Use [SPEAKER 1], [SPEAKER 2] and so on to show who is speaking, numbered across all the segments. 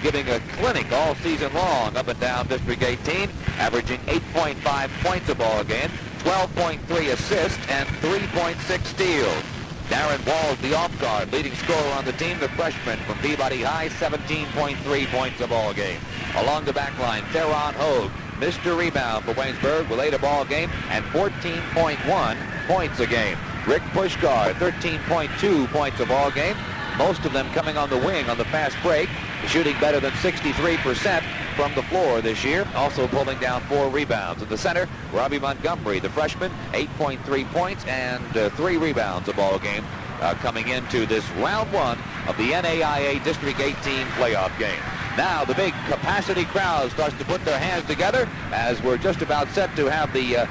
[SPEAKER 1] giving a clinic all season long up and down District 18, averaging 8.5 points a ball game, 12.3 assists, and 3.6 steals. Darren Walls, the off guard, leading scorer on the team, the freshman from Peabody High, 17.3 points a ball game. Along the back line, Theron Hogue, Mr. Rebound for Waynesburg with 8 a ball game and 14.1 points a game. Rick Puskar, 13.2 points a ball game, most of them coming on the wing on the fast break, shooting better than 63% from the floor this year, also pulling down 4 rebounds. In the center, Robbie Montgomery, the freshman, 8.3 points and 3 rebounds a ball game coming into this round 1 of the NAIA District 18 playoff game. Now the big capacity crowd starts to put their hands together as we're just about set to have the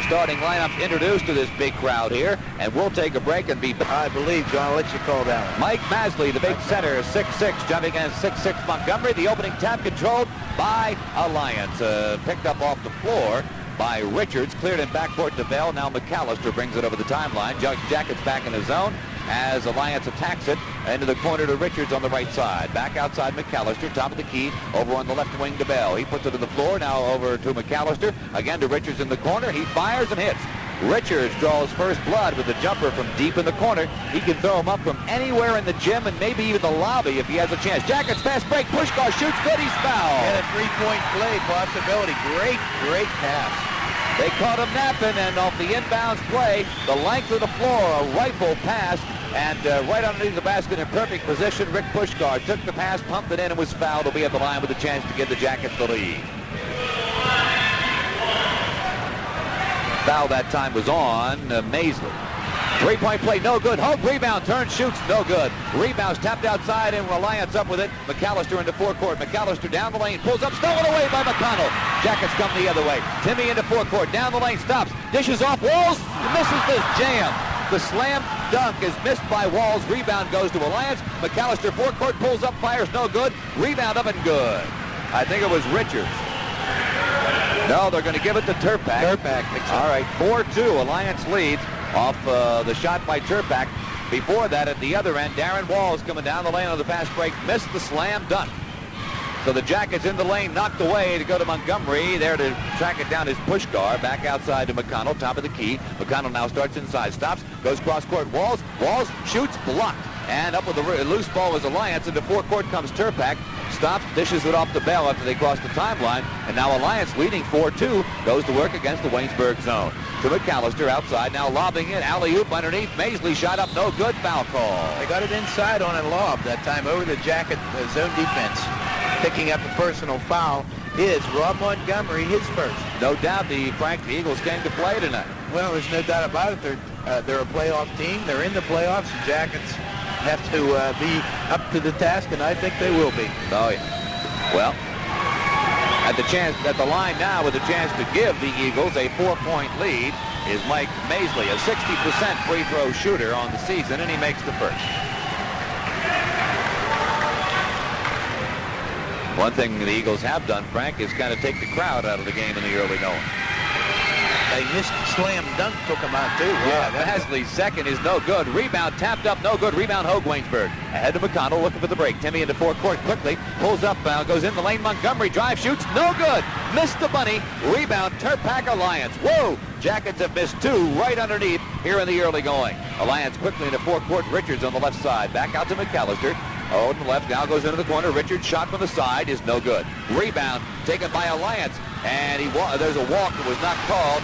[SPEAKER 1] starting lineups introduced to this big crowd here, and we'll take a break and be...
[SPEAKER 2] I believe, John, I'll let you call that one.
[SPEAKER 1] Mike Masley, the big center, 6'6", jumping against 6'6" Montgomery. The opening tap controlled by Alliance, picked up off the floor by Richards, cleared in backcourt to Bell. Now McAllister brings it over the timeline. Jackets back in his zone as Alliance attacks it into the corner to Richards on the right side. Back outside McAllister, top of the key, over on the left wing to Bell. He puts it to the floor, now over to McAllister. Again to Richards in the corner. He fires and hits. Richards draws first blood with a jumper from deep in the corner. He can throw him up from anywhere in the gym and maybe even the lobby if he has a chance. Jackets fast break. Puskar shoots good. He's fouled.
[SPEAKER 2] And a three-point play possibility. Great pass.
[SPEAKER 1] They caught him napping, and off the inbounds play, the length of the floor, a rifle pass, and right underneath the basket in perfect position, Rick Puskar took the pass, pumped it in, and was fouled. Will be at the line with a chance to give the Jackets the lead. Foul that time was on Masley. Three-point play, no good. Hogue rebound, turns, shoots, no good. Rebounds tapped outside, and Alliance up with it. McAllister into forecourt. McAllister down the lane, pulls up, stolen away by McConnell. Jackets come the other way. Timmy into forecourt, down the lane, stops, dishes off Walls, misses this jam. The slam dunk is missed by Walls. Rebound goes to Alliance. McAllister forecourt, pulls up, fires, no good. Rebound up and good. I think it was Richards. No, they're going to give it to Turpak. All right, 4-2, Alliance leads off the shot by Turpak. Before that, at the other end, Darren Walls coming down the lane on the fast break, missed the slam dunk. So the Jackets in the lane, knocked away to go to Montgomery. There to track it down is Puskar. Back outside to McConnell, top of the key. McConnell now starts inside, stops, goes cross-court. Walls shoots, blocked. And up with the loose ball is Alliance. Into forecourt comes Turpak. Stops, dishes it off to Bell after they cross the timeline. And now Alliance leading 4-2 goes to work against the Waynesburg zone. To McAllister outside, now lobbing it. Alley-oop underneath. Masley shot up, no good. Foul call.
[SPEAKER 2] They got it inside on a lob that time over the Jacket zone defense. Picking up a personal foul is Rob Montgomery, his first.
[SPEAKER 1] No doubt the Eagles came to play tonight.
[SPEAKER 2] Well, there's no doubt about it. They're a playoff team. They're in the playoffs. The Jackets have to be up to the task, and I think they will be.
[SPEAKER 1] Oh, yeah. Well, at the line now with a chance to give the Eagles a 4-point lead is Mike Masley, a 60% free throw shooter on the season, and he makes the first. One thing the Eagles have done, Frank, is kind of take the crowd out of the game in the early going.
[SPEAKER 2] They missed slam dunk, took him out too.
[SPEAKER 1] Yeah, Masley's second is no good. Rebound tapped up, no good. Rebound Hogue, Waynesburg. Ahead to McConnell, looking for the break. Timmy into forecourt quickly, pulls up, goes in the lane. Montgomery drive, shoots, no good. Missed the bunny. Rebound, Turpak Alliance. Whoa! Jackets have missed 2 right underneath here in the early going. Alliance quickly into forecourt. Richards on the left side. Back out to McAllister. Oh, to the left, now goes into the corner. Richards shot from the side is no good. Rebound taken by Alliance. And there's a walk that was not called.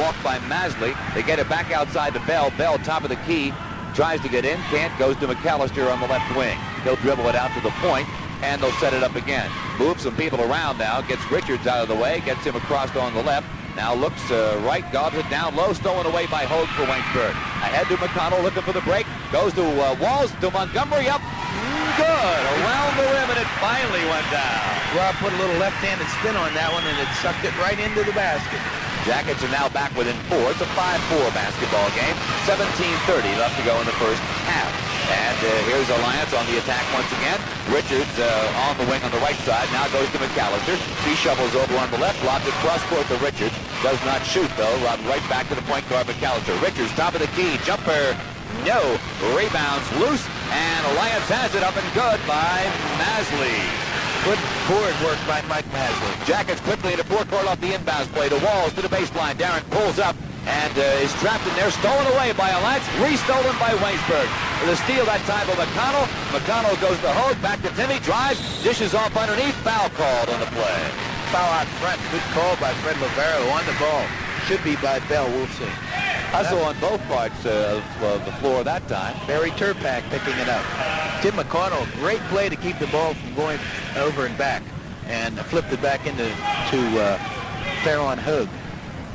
[SPEAKER 1] Walk by Masley. They get it back outside to Bell. Bell, top of the key, tries to get in, can't, goes to McAllister on the left wing. He'll dribble it out to the point, and they'll set it up again. Moves some people around now, gets Richards out of the way, gets him across on the left. Now looks right, gobs it down low, stolen away by Hogue for Waynesburg. Ahead to McConnell, looking for the break. Goes to Walls, to Montgomery, up. Good. Around the rim, and it finally went down.
[SPEAKER 2] Rob put a little left-handed spin on that one, and it sucked it right into the basket.
[SPEAKER 1] Jackets are now back within 4. It's a 5-4 basketball game. 17:30 left to go in the first half. And here's Alliance on the attack once again. Richards on the wing on the right side. Now goes to McAllister. He shovels over on the left. Lobs it cross-court to Richards. Does not shoot, though. Lobbed right back to the point guard, McAllister. Richards, top of the key. Jumper. No. Rebounds loose. And Alliance has it up and good by Masley.
[SPEAKER 2] Good forward work by Mike Masley.
[SPEAKER 1] Jackets quickly into forecourt off the inbounds play. To Walls, to the baseline. Darren pulls up and is trapped in there. Stolen away by Alliance. Restolen by Waynesburg. With a steal that time by McConnell. McConnell goes to Hogue. Back to Timmy. Drives. Dishes off underneath. Foul called on the play.
[SPEAKER 2] Foul out front. Good call by Fred Lovero on the ball. Should be by Bell. We'll see.
[SPEAKER 1] Hustle on both parts of the floor that time.
[SPEAKER 2] Barry Turpak picking it up. Tim McConnell, great play to keep the ball from going over and back, and flipped it back into Farron Hogue.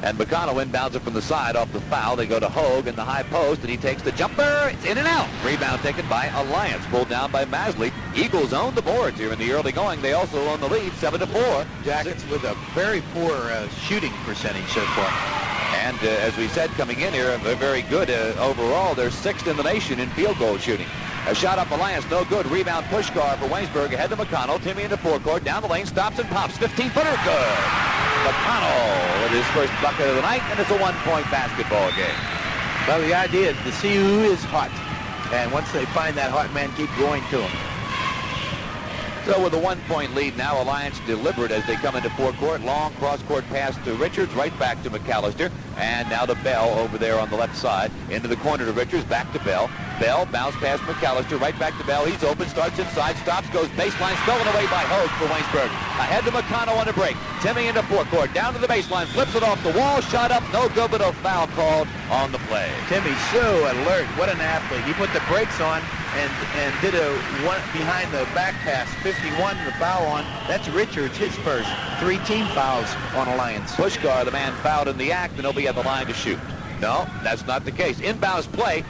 [SPEAKER 1] And McConnell inbounds it from the side off the foul. They go to Hogue in the high post, and he takes the jumper. It's in and out. Rebound taken by Alliance. Pulled down by Masley. Eagles own the boards here in the early going. They also own the lead, 7-4.
[SPEAKER 2] Jackets with a very poor shooting percentage so far.
[SPEAKER 1] And as we said coming in here, they're very good overall. They're 6th in the nation in field goal shooting. A shot up Alliance, no good. Rebound Puskar for Waynesburg. Ahead to McConnell. Timmy into forecourt. Down the lane, stops and pops. 15-footer, good. McConnell with his first bucket of the night, and it's a one-point basketball game.
[SPEAKER 2] Well, the idea is to see who is hot. And once they find that hot man, keep going to him.
[SPEAKER 1] So with a one-point lead now, Alliance deliberate as they come into forecourt. Long cross-court pass to Richards, right back to McAllister. And now to Bell over there on the left side. Into the corner to Richards, back to Bell. Bell, bounce past McAllister, right back to Bell. He's open, starts inside, stops, goes baseline, stolen away by Hogue for Waynesburg. Ahead to McConnell on a break. Timmy into forecourt, down to the baseline, flips it off the wall, shot up, no good, but a foul called on the play.
[SPEAKER 2] Timmy's so alert. What an athlete. He put the brakes on and did a one behind the back pass. 51, the foul on. That's Richards, his first. 3 team fouls on Alliance.
[SPEAKER 1] Puskar, the man fouled in the act, and he'll be at the line to shoot. No, that's not the case. Inbounds play,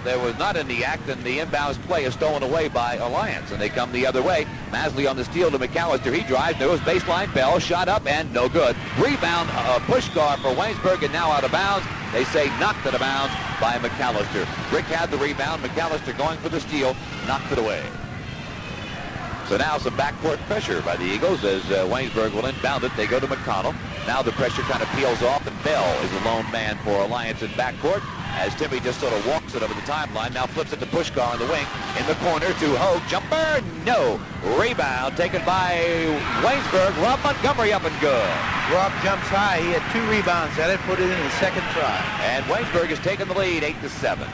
[SPEAKER 1] there was not in the act, and the inbounds play is stolen away by Alliance, and they come the other way. Masley on the steal to McAllister. He drives. There goes baseline. Bell shot up, and no good. Rebound, Puskar for Waynesburg, and now out of bounds. They say knocked out of bounds by McAllister. Rick had the rebound. McAllister going for the steal, knocked it away. So now some backcourt pressure by the Eagles as Waynesburg will inbound it. They go to McConnell. Now the pressure kind of peels off, and Bell is a lone man for Alliance in backcourt as Timmy just sort of walks it over the timeline. Now flips it to Puskar on the wing. In the corner to Hogue. Jumper, no. Rebound taken by Waynesburg. Rob Montgomery up and good.
[SPEAKER 2] Rob jumps high. He had 2 rebounds at it, put it in the second try.
[SPEAKER 1] And Waynesburg has taken the lead 8-7.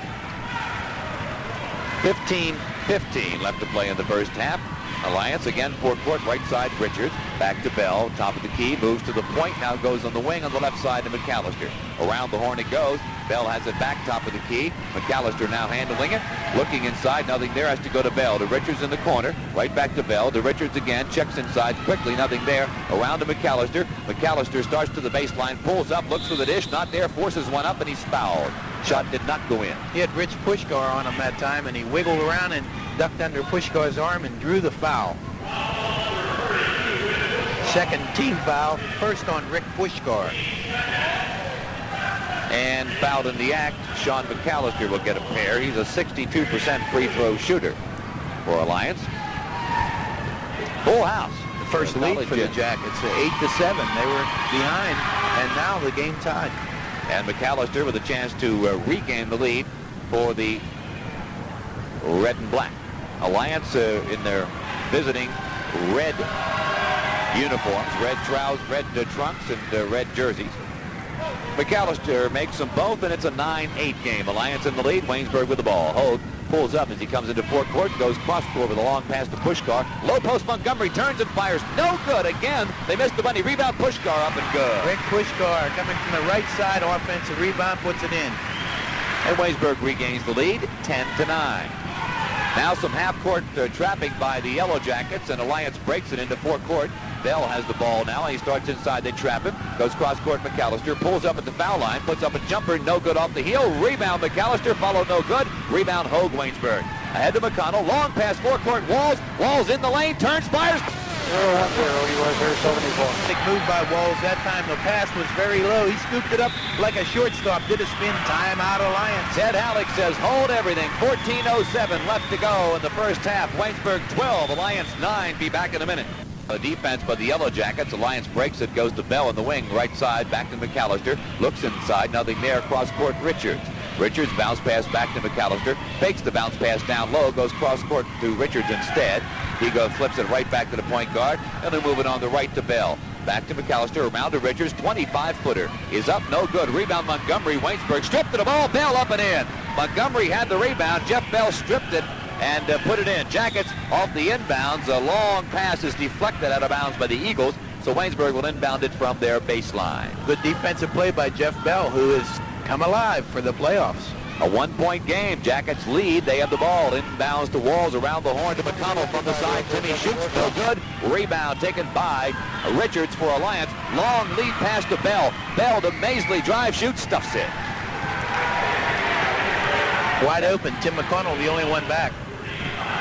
[SPEAKER 1] 15-15 left to play in the first half. Alliance again forecourt, right side Richards, back to Bell, top of the key, moves to the point, now goes on the wing on the left side to McAllister. Around the horn it goes. Bell has it back, top of the key. McAllister now handling it, looking inside, nothing there, has to go to Bell. To Richards in the corner, right back to Bell. To Richards again, checks inside quickly, nothing there. Around to McAllister. McAllister starts to the baseline, pulls up, looks for the dish, not there, forces one up, and he's fouled. Shot did not go in.
[SPEAKER 2] He had Rich Puskar on him that time, and he wiggled around and ducked under Pushkar's arm and drew the foul. Second team foul, first on Rick Puskar.
[SPEAKER 1] And fouled in the act, Sean McAllister will get a pair. He's a 62% free throw shooter for Alliance. Full house.
[SPEAKER 2] The first lead for the Jackets, 8-7. They were behind, and now the game tied.
[SPEAKER 1] And McAllister with a chance to regain the lead for the red and black. Alliance in their visiting red uniforms, red trousers, red trunks, and red jerseys. McAllister makes them both, and it's a 9-8 game. Alliance in the lead, Waynesburg with the ball. Hogue pulls up as he comes into forecourt, goes cross-court with a long pass to Puskar. Low post Montgomery turns and fires. No good again. They missed the money. Rebound Puskar up and good.
[SPEAKER 2] Rick Puskar coming from the right side, offensive rebound, puts it in.
[SPEAKER 1] And Waynesburg regains the lead, 10-9. Now some half-court trapping by the Yellow Jackets, and Alliance breaks it into forecourt. Bell has the ball now, and he starts inside. They trap him. Goes cross-court McAllister. Pulls up at the foul line. Puts up a jumper. No good off the heel. Rebound McAllister. Followed no good. Rebound Hogue Waynesburg. Ahead to McConnell. Long pass forecourt. Walls. Walls in the lane. Turns. Fires.
[SPEAKER 2] 0-1-0. He was there 74. Big move by Walls. That time the pass was very low. He scooped it up like a shortstop. Did a spin. Timeout Alliance.
[SPEAKER 1] Ted Halleck says hold everything. 14:07 left to go in the first half. Waynesburg 12. Alliance 9. Be back in a minute. A defense by the Yellow Jackets. Alliance breaks it, goes to Bell in the wing, right side, back to McAllister. Looks inside, nothing there, cross court Richards. Richards bounce pass back to McCallister. Fakes the bounce pass down low. Goes cross court to Richards instead. He flips it right back to the point guard. And then moving on the right to Bell. Back to McCallister. Around to Richards. 25-footer is up. No good. Rebound Montgomery. Waynesburg stripped of the ball. Bell up and in. Montgomery had the rebound. Jeff Bell stripped it and put it in. Jackets off the inbounds. A long pass is deflected out of bounds by the Eagles. So Waynesburg will inbound it from their baseline.
[SPEAKER 2] Good defensive play by Jeff Bell, who has come alive for the playoffs.
[SPEAKER 1] A one-point game. Jackets lead. They have the ball. Inbounds to Walls around the horn to McConnell from the side. Timmy shoots. No good. Rebound taken by Richards for Alliance. Long lead pass to Bell. Bell to Maisley. Drive, shoot, stuffs it.
[SPEAKER 2] Wide open. Tim McConnell, the only one back.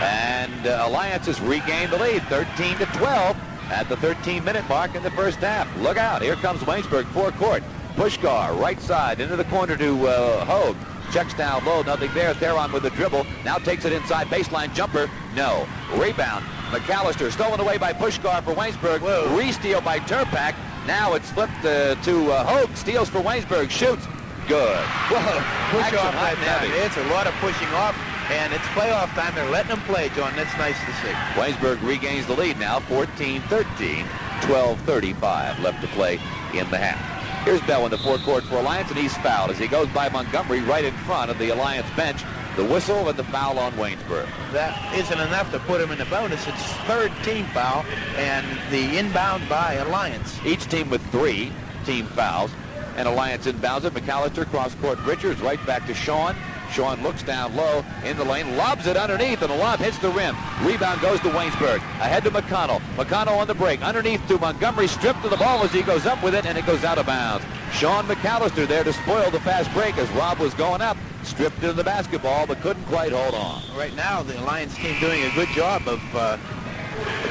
[SPEAKER 1] And Alliance has regained the lead. 13-12 at the 13-minute mark in the first half. Look out. Here comes Waynesburg, forecourt. Puskar, right side, into the corner to Hogue. Checks down low, nothing there. Theron with the dribble. Now takes it inside, baseline jumper. No. Rebound. McCallister stolen away by Puskar for Waynesburg. Re-steal by Turpak. Now it's flipped to Hogue. Steals for Waynesburg. Shoots. Good.
[SPEAKER 2] Whoa. Push off right now. It's a lot of pushing off. And it's playoff time. They're letting them play, John. That's nice to see.
[SPEAKER 1] Waynesburg regains the lead now, 14-13, 12:35 left to play in the half. Here's Bell in the forecourt for Alliance, and he's fouled as he goes by Montgomery right in front of the Alliance bench. The whistle and the foul on Waynesburg.
[SPEAKER 2] That isn't enough to put him in the bonus. It's third team foul, and the inbound by Alliance.
[SPEAKER 1] Each team with 3 team fouls, and Alliance inbounds it. McCallister cross-court Richards right back to Sean. Sean looks down low in the lane, lobs it underneath, and the lob hits the rim. Rebound goes to Waynesburg. Ahead to McConnell. McConnell on the break. Underneath to Montgomery. Stripped of the ball as he goes up with it, and it goes out of bounds. Sean McCallister there to spoil the fast break as Rob was going up. Stripped into the basketball, but couldn't quite hold on.
[SPEAKER 2] Right now, the Alliance team doing a good job of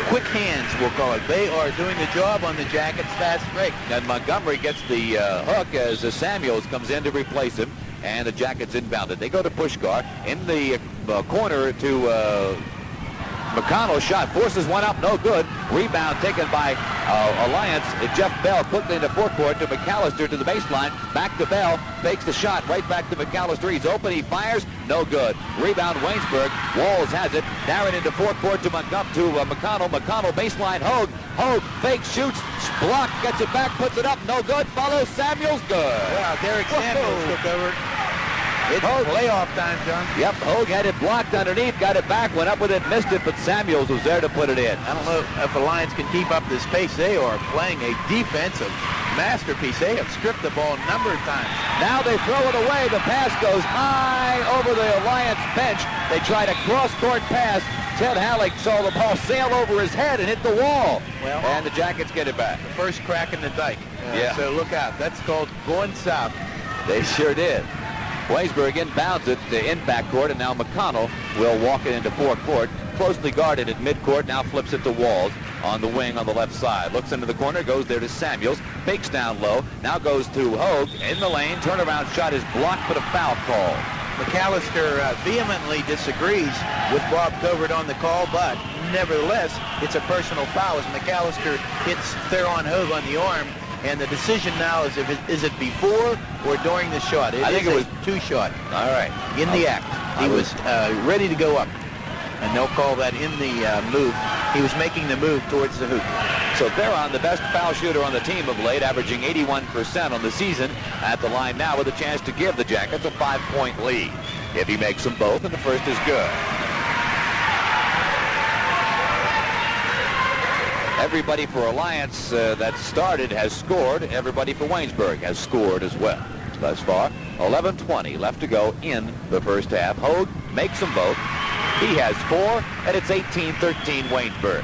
[SPEAKER 2] quick hands, we'll call it. They are doing the job on the Jackets' fast break.
[SPEAKER 1] And Montgomery gets the hook as Samuels comes in to replace him. And the Jackets inbounded. They go to Puskar in the corner to McConnell. Shot forces one up, no good. Rebound taken by Alliance. Jeff Bell quickly into forecourt to McCallister to the baseline. Back to Bell. Fakes the shot right back to McCallister. He's open. He fires. No good. Rebound Waynesburg. Walls has it. Darren into forecourt to McConnell. McConnell baseline. Hogue. Hogue fakes, shoots, block, gets it back, puts it up. No good. Follows Samuels. Good.
[SPEAKER 2] Wow, Derek Samuels took over. It's playoff time, John.
[SPEAKER 1] Yep, Hogue had it blocked underneath, got it back, went up with it, missed it, but Samuels was there to put it in.
[SPEAKER 2] I don't know if Alliance can keep up this pace. They are playing a defensive masterpiece. They have stripped the ball a number of times.
[SPEAKER 1] Now they throw it away. The pass goes high over the Alliance bench. They tried a cross-court pass. Ted Halleck saw the ball sail over his head and hit the wall. Well, and the Jackets get it back.
[SPEAKER 2] The first crack in the dike.
[SPEAKER 1] Yeah.
[SPEAKER 2] So look out. That's called going south.
[SPEAKER 1] They sure did. Waynesburg inbounds it in backcourt, and now McConnell will walk it into forecourt. Closely guarded at midcourt, now flips it to Walls on the wing on the left side. Looks into the corner, goes there to Samuels, fakes down low, now goes to Hogue in the lane. Turnaround shot is blocked, but a foul call.
[SPEAKER 2] McCallister vehemently disagrees with Bob Covert on the call, but nevertheless, it's a personal foul as McCallister hits Theron Hogue on the arm. And the decision now is is it before or during the shot?
[SPEAKER 1] I think it was
[SPEAKER 2] two-shot.
[SPEAKER 1] All right.
[SPEAKER 2] In the act. He was ready to go up. And they'll call that in the move. He was making the move towards the hoop.
[SPEAKER 1] So Theron, the best foul shooter on the team of late, averaging 81% on the season, at the line now with a chance to give the Jackets a 5-point lead. If he makes them both, and the first is good. Everybody for Alliance that started has scored. Everybody for Waynesburg has scored as well thus far. 11:20 left to go in the first half. Hogue makes them both. He has 4, and it's 18-13 Waynesburg.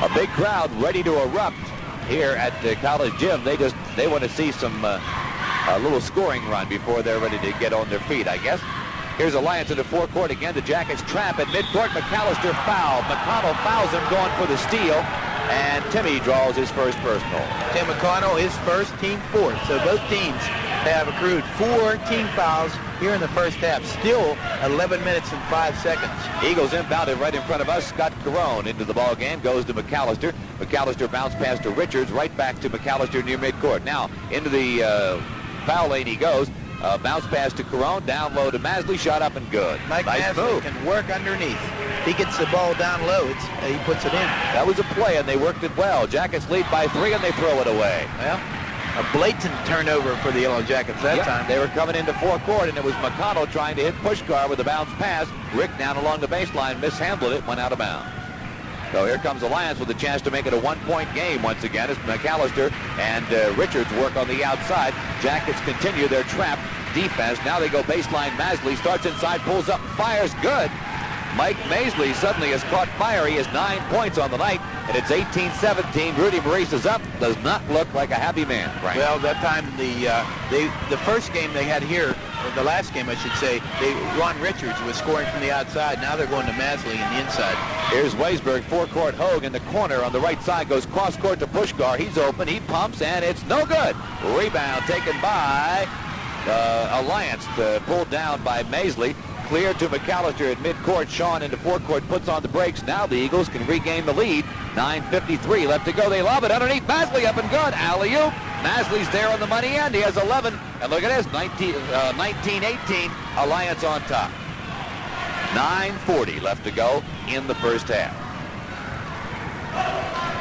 [SPEAKER 1] A big crowd ready to erupt here at the College Gym. They want to see some a little scoring run before they're ready to get on their feet, I guess. Here's Alliance in the forecourt again. The Jackets trap at midcourt. McCallister fouled. McConnell fouls him, going for the steal. And Timmy draws his first personal.
[SPEAKER 2] Tim McConnell is first, team fourth. So both teams have accrued 4 team fouls here in the first half. Still 11 minutes and 5 seconds.
[SPEAKER 1] Eagles inbounded right in front of us. Scott Carone into the ball game. Goes to McCallister. McCallister bounce pass to Richards. Right back to McCallister near midcourt. Now into the Foul lane he goes. Bounce pass to Carone, down low to Masley, shot up and good.
[SPEAKER 2] Mike
[SPEAKER 1] Nice
[SPEAKER 2] Masley
[SPEAKER 1] move.
[SPEAKER 2] can work underneath. He gets the ball down low, he puts it in.
[SPEAKER 1] That was a play, and they worked it well. Jackets lead by 3, and they throw it away.
[SPEAKER 2] Well, a blatant turnover for the Yellow Jackets that time.
[SPEAKER 1] They were coming into forecourt, and it was McConnell trying to hit Puskar with a bounce pass. Rick down along the baseline, mishandled it, went out of bounds. So here comes Alliance with a chance to make it a one-point game once again as McAllister and Richards work on the outside. Jackets continue their trap defense. Now they go baseline. Masley starts inside, pulls up, fires good. Mike Masley suddenly has caught fire. He has 9 points on the night, and it's 18-17. Rudy Maurice is up. Does not look like a happy man, Frank.
[SPEAKER 2] Well, that time the first game they had here, or the last game I should say, Ron Richards was scoring from the outside. Now they're going to Masley in the inside.
[SPEAKER 1] Here's Waynesburg, forecourt. Hogue in the corner on the right side, goes cross court to Puskar. He's open, he pumps, and it's no good. Rebound taken by Alliance, pulled down by Masley. Clear to McAllister at midcourt. Sean into forecourt, puts on the brakes. Now the Eagles can regain the lead. 9:53 left to go. They lob it underneath. Masley up and good. Alley-oop. Masley's there on the money end. He has 11. And look at this, 19-18. Alliance on top. 9:40 left to go in the first half.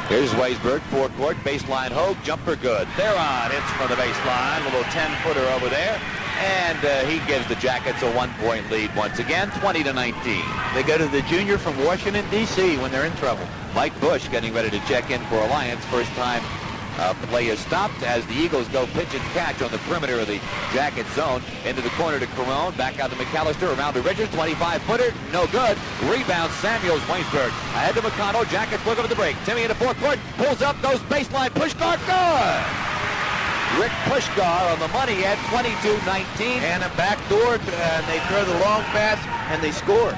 [SPEAKER 1] Here's Waynesburg, forecourt, baseline Hogue, jumper good. Theron hits from the baseline, little 10-footer over there. And he gives the Jackets a 1-point lead once again, 20-19.
[SPEAKER 2] They go to the junior from Washington, D.C. when they're in trouble.
[SPEAKER 1] Mike Bush getting ready to check in for Alliance. First time play is stopped as the Eagles go pitch and catch on the perimeter of the Jacket zone. Into the corner to Carone, back out to McAllister, around to Richards, 25-footer, no good. Rebound, Samuels, Waynesburg. Ahead to McConnell, Jackets looking at the break. Timmy into forecourt, pulls up, goes baseline, Puskar, good! Rick Puskar on the money at 22-19.
[SPEAKER 2] And a backdoor, and they throw the long pass, and they score.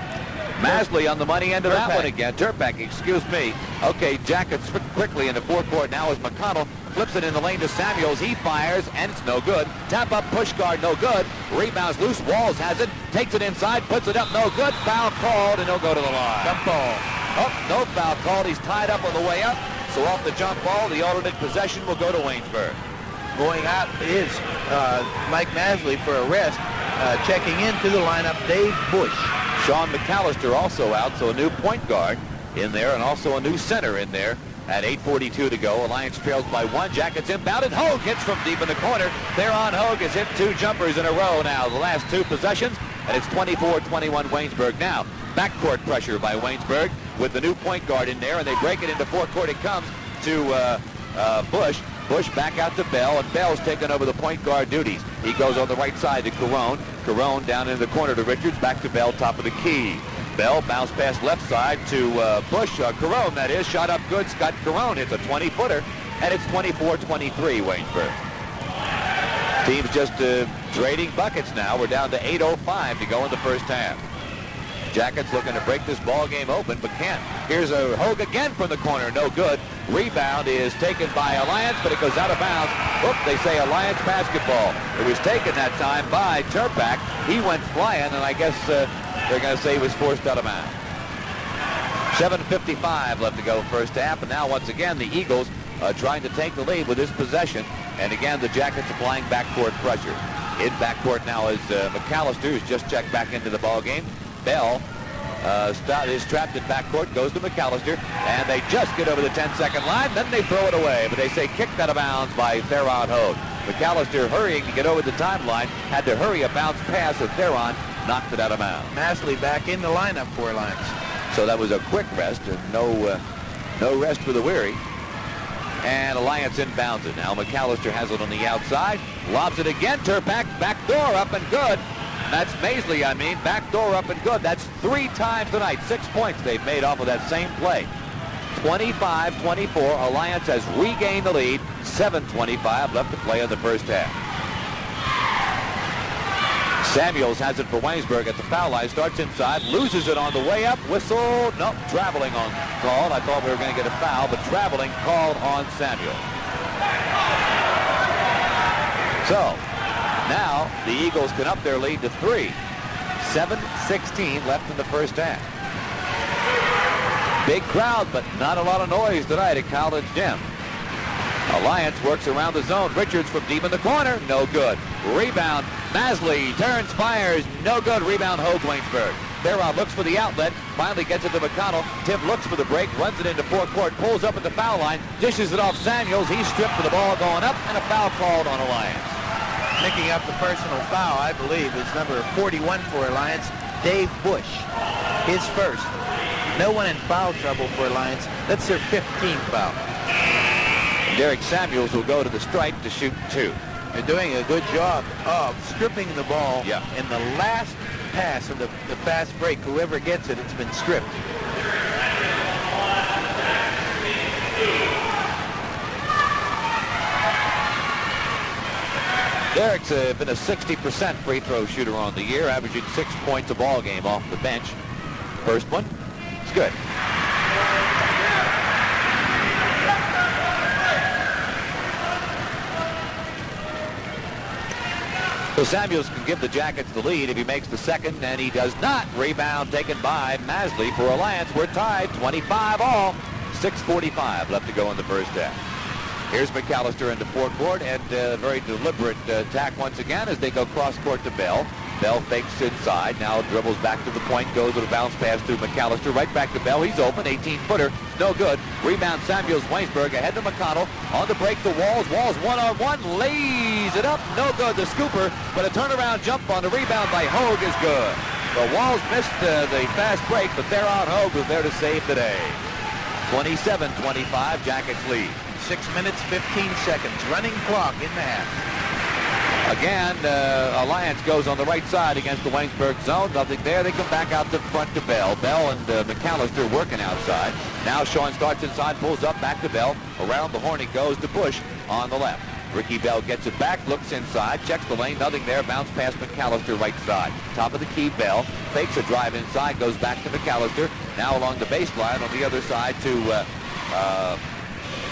[SPEAKER 1] Masley on the money end of that one again. Turpak, excuse me. Okay, Jackets quickly into forecourt now as McConnell flips it in the lane to Samuels. He fires, and it's no good. Tap up, Puskar, no good. Rebounds loose, Walls has it. Takes it inside, puts it up, no good. Foul called, and he'll go to the line.
[SPEAKER 2] Jump ball.
[SPEAKER 1] Oh, no foul called. He's tied up on the way up. So off the jump ball, the alternate possession will go to Waynesburg.
[SPEAKER 2] Going out is Mike Masley for a rest. Checking into the lineup, Dave Bush.
[SPEAKER 1] Sean McAllister also out, so a new point guard in there and also a new center in there at 8:42 to go. Alliance trails by 1. Jackets inbounded. Hogue hits from deep in the corner. Theron Hogue has hit 2 jumpers in a row now, the last 2 possessions, and it's 24-21 Waynesburg now. Backcourt pressure by Waynesburg with the new point guard in there, and they break it into forecourt. It comes to Bush. Bush back out to Bell, and Bell's taken over the point guard duties. He goes on the right side to Carone. Carone down in the corner to Richards, back to Bell, top of the key. Bell bounce pass left side to Bush, Carone that is, shot up good. Scott Carone hits a 20-footer, and it's 24-23 Waynesburg. Teams just trading buckets now. We're down to 8:05 to go in the first half. Jackets looking to break this ball game open, but can't. Here's a Hogue again from the corner, no good. Rebound is taken by Alliance, but it goes out of bounds. Oop, they say Alliance basketball. It was taken that time by Turpak. He went flying, and I guess they're going to say he was forced out of bounds. 7:55 left to go first half, and now once again the Eagles trying to take the lead with this possession. And again, the Jackets applying backcourt pressure. In backcourt now is McAllister, who's just checked back into the ball game. Bell is trapped in backcourt, goes to McAllister, and they just get over the 10-second line, then they throw it away, but they say kicked out of bounds by Theron Hogue. McAllister hurrying to get over the timeline, had to hurry a bounce pass as Theron knocked it out of bounds.
[SPEAKER 2] Masley back in the lineup for Alliance.
[SPEAKER 1] So that was a quick rest, and no rest for the weary. And Alliance inbounds it. Now McAllister has it on the outside, lobs it again, Turpak, backdoor up and good. That's Masley, backdoor up and good. That's 3 times tonight. 6 points they've made off of that same play. 25-24. Alliance has regained the lead. 7:25 left to play in the first half. Samuels has it for Waynesburg at the foul line. Starts inside, loses it on the way up. Whistle, no, traveling on called. I thought we were going to get a foul, but traveling called on Samuel. So, now, the Eagles can up their lead to 3. 7:16 left in the first half. Big crowd, but not a lot of noise tonight at College Gym. Alliance works around the zone. Richards from deep in the corner. No good. Rebound. Masley turns, fires. No good. Rebound, Hogue, Waynesburg. Theron looks for the outlet. Finally gets it to McConnell. Tim looks for the break. Runs it into forecourt. Pulls up at the foul line. Dishes it off Samuels. He's stripped for the ball going up. And a foul called on Alliance.
[SPEAKER 2] Picking up the personal foul, I believe, is number 41 for Alliance, Dave Bush. His first. No one in foul trouble for Alliance. That's their 15th foul.
[SPEAKER 1] Derek Samuels will go to the stripe to shoot 2.
[SPEAKER 2] They're doing a good job of stripping the ball.
[SPEAKER 1] Yeah.
[SPEAKER 2] In the last pass of the fast break, whoever gets it, it's been stripped.
[SPEAKER 1] Derek's been a 60% free throw shooter on the year, averaging 6 points a ball game off the bench. First one, it's good. So Samuels can give the Jackets the lead if he makes the second, and he does not. Rebound taken by Masley for Alliance. We're tied, 25 all. 6:45 left to go in the first half. Here's McAllister into forecourt, and a very deliberate attack once again as they go cross-court to Bell. Bell fakes inside, now dribbles back to the point, goes with a bounce pass to McAllister, right back to Bell. He's open, 18-footer, no good. Rebound Samuels, Waynesburg ahead to McConnell. On the break to Walls. Walls one-on-one, lays it up, no good. The scooper, but a turnaround jump on the rebound by Hogue is good. The Walls missed the fast break, but Theron Hogue was there to save the day. 27-25, Jackets lead.
[SPEAKER 2] 6 minutes, 15 seconds. Running clock in the half.
[SPEAKER 1] Again, Alliance goes on the right side against the Waynesburg zone. Nothing there. They come back out to front to Bell. Bell and McAllister working outside. Now Sean starts inside, pulls up, back to Bell. Around the horn he goes to Bush on the left. Ricky Bell gets it back, looks inside, checks the lane, nothing there. Bounce past McAllister right side. Top of the key, Bell. Fakes a drive inside, goes back to McAllister. Now along the baseline on the other side to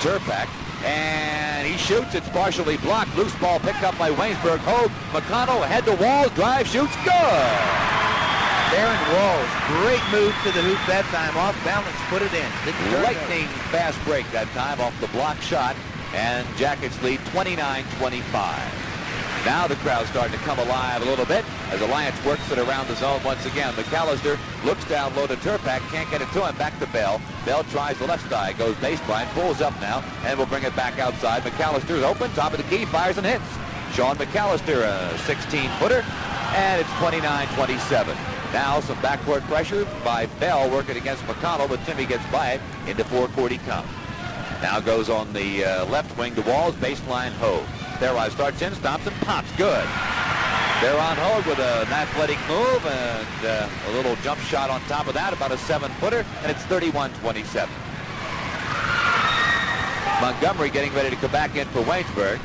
[SPEAKER 1] Turpak. And he shoots. It's partially blocked. Loose ball picked up by Waynesburg. Hogue, McConnell ahead to Walls. Drive, shoots, good.
[SPEAKER 2] Darren Walls, great move to the hoop that time. Off balance, put it in.
[SPEAKER 1] Lightning fast break that time off the block shot. And Jackets lead 29-25. Now the crowd's starting to come alive a little bit as Alliance works it around the zone once again. McAllister looks down low to Turpak, can't get it to him, back to Bell. Bell tries the left side, goes baseline, pulls up now, and will bring it back outside. McAllister's open, top of the key, fires and hits. Sean McAllister, a 16-footer, and it's 29-27. Now some backcourt pressure by Bell working against McConnell, but Timmy gets by it. Into forecourt he comes. Now goes on the left wing to Walls, baseline Hogue. Theron starts in, stops and pops. Good. Theron Hogue with an athletic move and a little jump shot on top of that, about a 7-footer, and it's 31-27. Montgomery getting ready to come back in for Waynesburg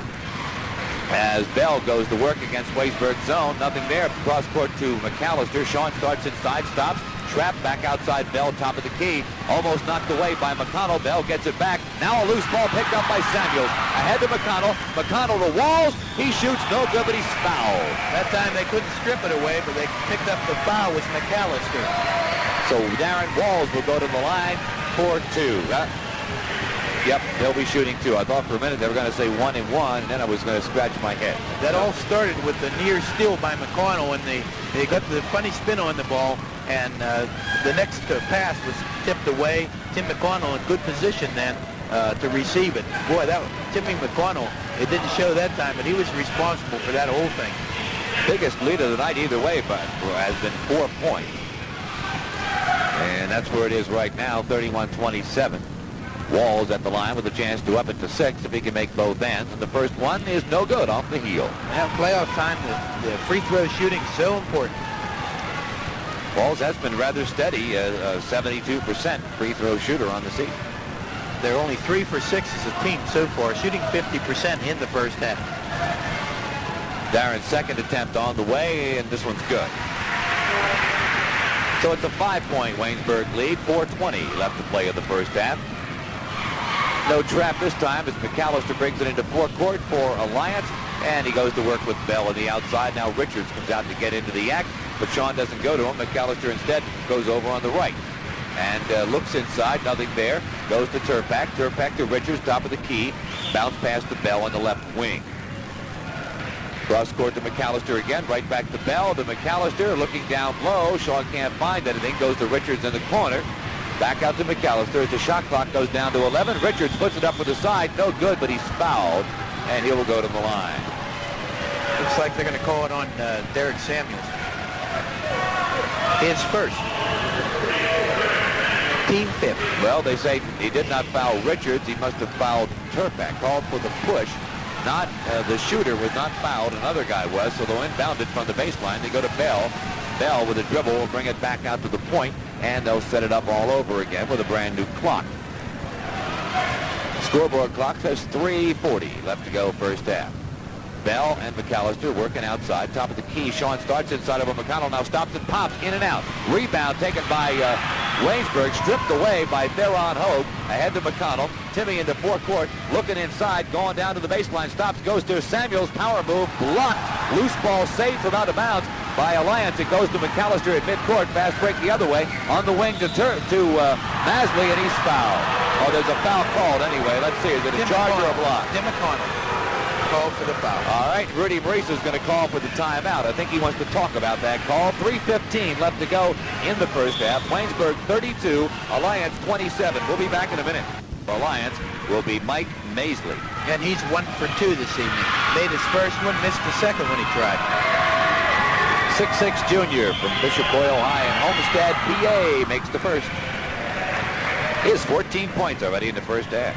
[SPEAKER 1] as Bell goes to work against Waynesburg zone. Nothing there. Cross court to McAllister. Sean starts inside, stops. Trapped back outside Bell, top of the key. Almost knocked away by McConnell. Bell gets it back. Now a loose ball picked up by Samuels. Ahead to McConnell. McConnell to Walls. He shoots, no good, but he's fouled.
[SPEAKER 2] That time they couldn't strip it away, but they picked up the foul with McAllister.
[SPEAKER 1] So Darren Walls will go to the line for 2. Yep, they'll be shooting 2. I thought for a minute they were going to say 1 and 1, and then I was going to scratch my head.
[SPEAKER 2] That all started with the near steal by McConnell, and they got the funny spin on the ball, and the next pass was tipped away. Tim McConnell in good position then to receive it. Boy, that Timmy McConnell, it didn't show that time, but he was responsible for that whole thing.
[SPEAKER 1] Biggest lead of the night either way, but has been 4 points. And that's where it is right now, 31-27. Walls at the line with a chance to up it to 6 if he can make both ends. And the first one is no good off the heel.
[SPEAKER 2] Now playoff time, the free throw shooting is so important.
[SPEAKER 1] Walls has been rather steady, a 72% free throw shooter on the season.
[SPEAKER 2] They're only 3 for 6 as a team so far, shooting 50% in the first half.
[SPEAKER 1] Darren's second attempt on the way, and this one's good. So it's a 5-point Waynesburg lead, 4:20 left to play in the first half. No trap this time as McAllister brings it into forecourt for Alliance, and he goes to work with Bell on the outside. Now Richards comes out to get into the act, but Sean doesn't go to him. McAllister instead goes over on the right. and looks inside, nothing there. Goes to Turpak. Turpak to Richards, top of the key. Bounce past the Bell on the left wing. Cross court to McAllister again, right back to Bell. To McAllister, looking down low. Shaw can't find anything. Goes to Richards in the corner. Back out to McAllister as the shot clock goes down to 11. Richards puts it up with the side. No good, but he's fouled, and he will go to the line.
[SPEAKER 2] Looks like they're going to call it on Derek Samuels. His first. Team fifth.
[SPEAKER 1] Well, they say he did not foul Richards. He must have fouled Turpak. Called for the push. Not the shooter was not fouled. Another guy was, so they'll inbound it from the baseline. They go to Bell. Bell with a dribble will bring it back out to the point, and they'll set it up all over again with a brand new clock. Scoreboard clock says 3:40 left to go first half. Bell and McAllister working outside, top of the key. Sean starts inside of a McConnell, now stops and pops in and out. Rebound taken by Waynesburg, stripped away by Theron Hogue. Ahead to McConnell. Timmy into forecourt, looking inside, going down to the baseline, stops, goes to Samuels, power move, blocked. Loose ball saved from out of bounds by Alliance. It goes to McAllister at midcourt, fast break the other way, on the wing to Masley, and he's fouled. Oh, there's a foul called anyway. Let's see, is it a charge or a block?
[SPEAKER 2] McConnell called for the foul.
[SPEAKER 1] All right, Rudy Maurice is going to call for the timeout. I think he wants to talk about that call. 3:15 left to go in the first half. Waynesburg 32, Alliance 27. We'll be back in a minute. Alliance will be Mike Masley.
[SPEAKER 2] And he's 1 for 2 this evening. Made his first one, missed the second when he tried.
[SPEAKER 1] 6'6" junior from Bishop Boyle High in Homestead, PA, makes the first. He has 14 points already in the first half.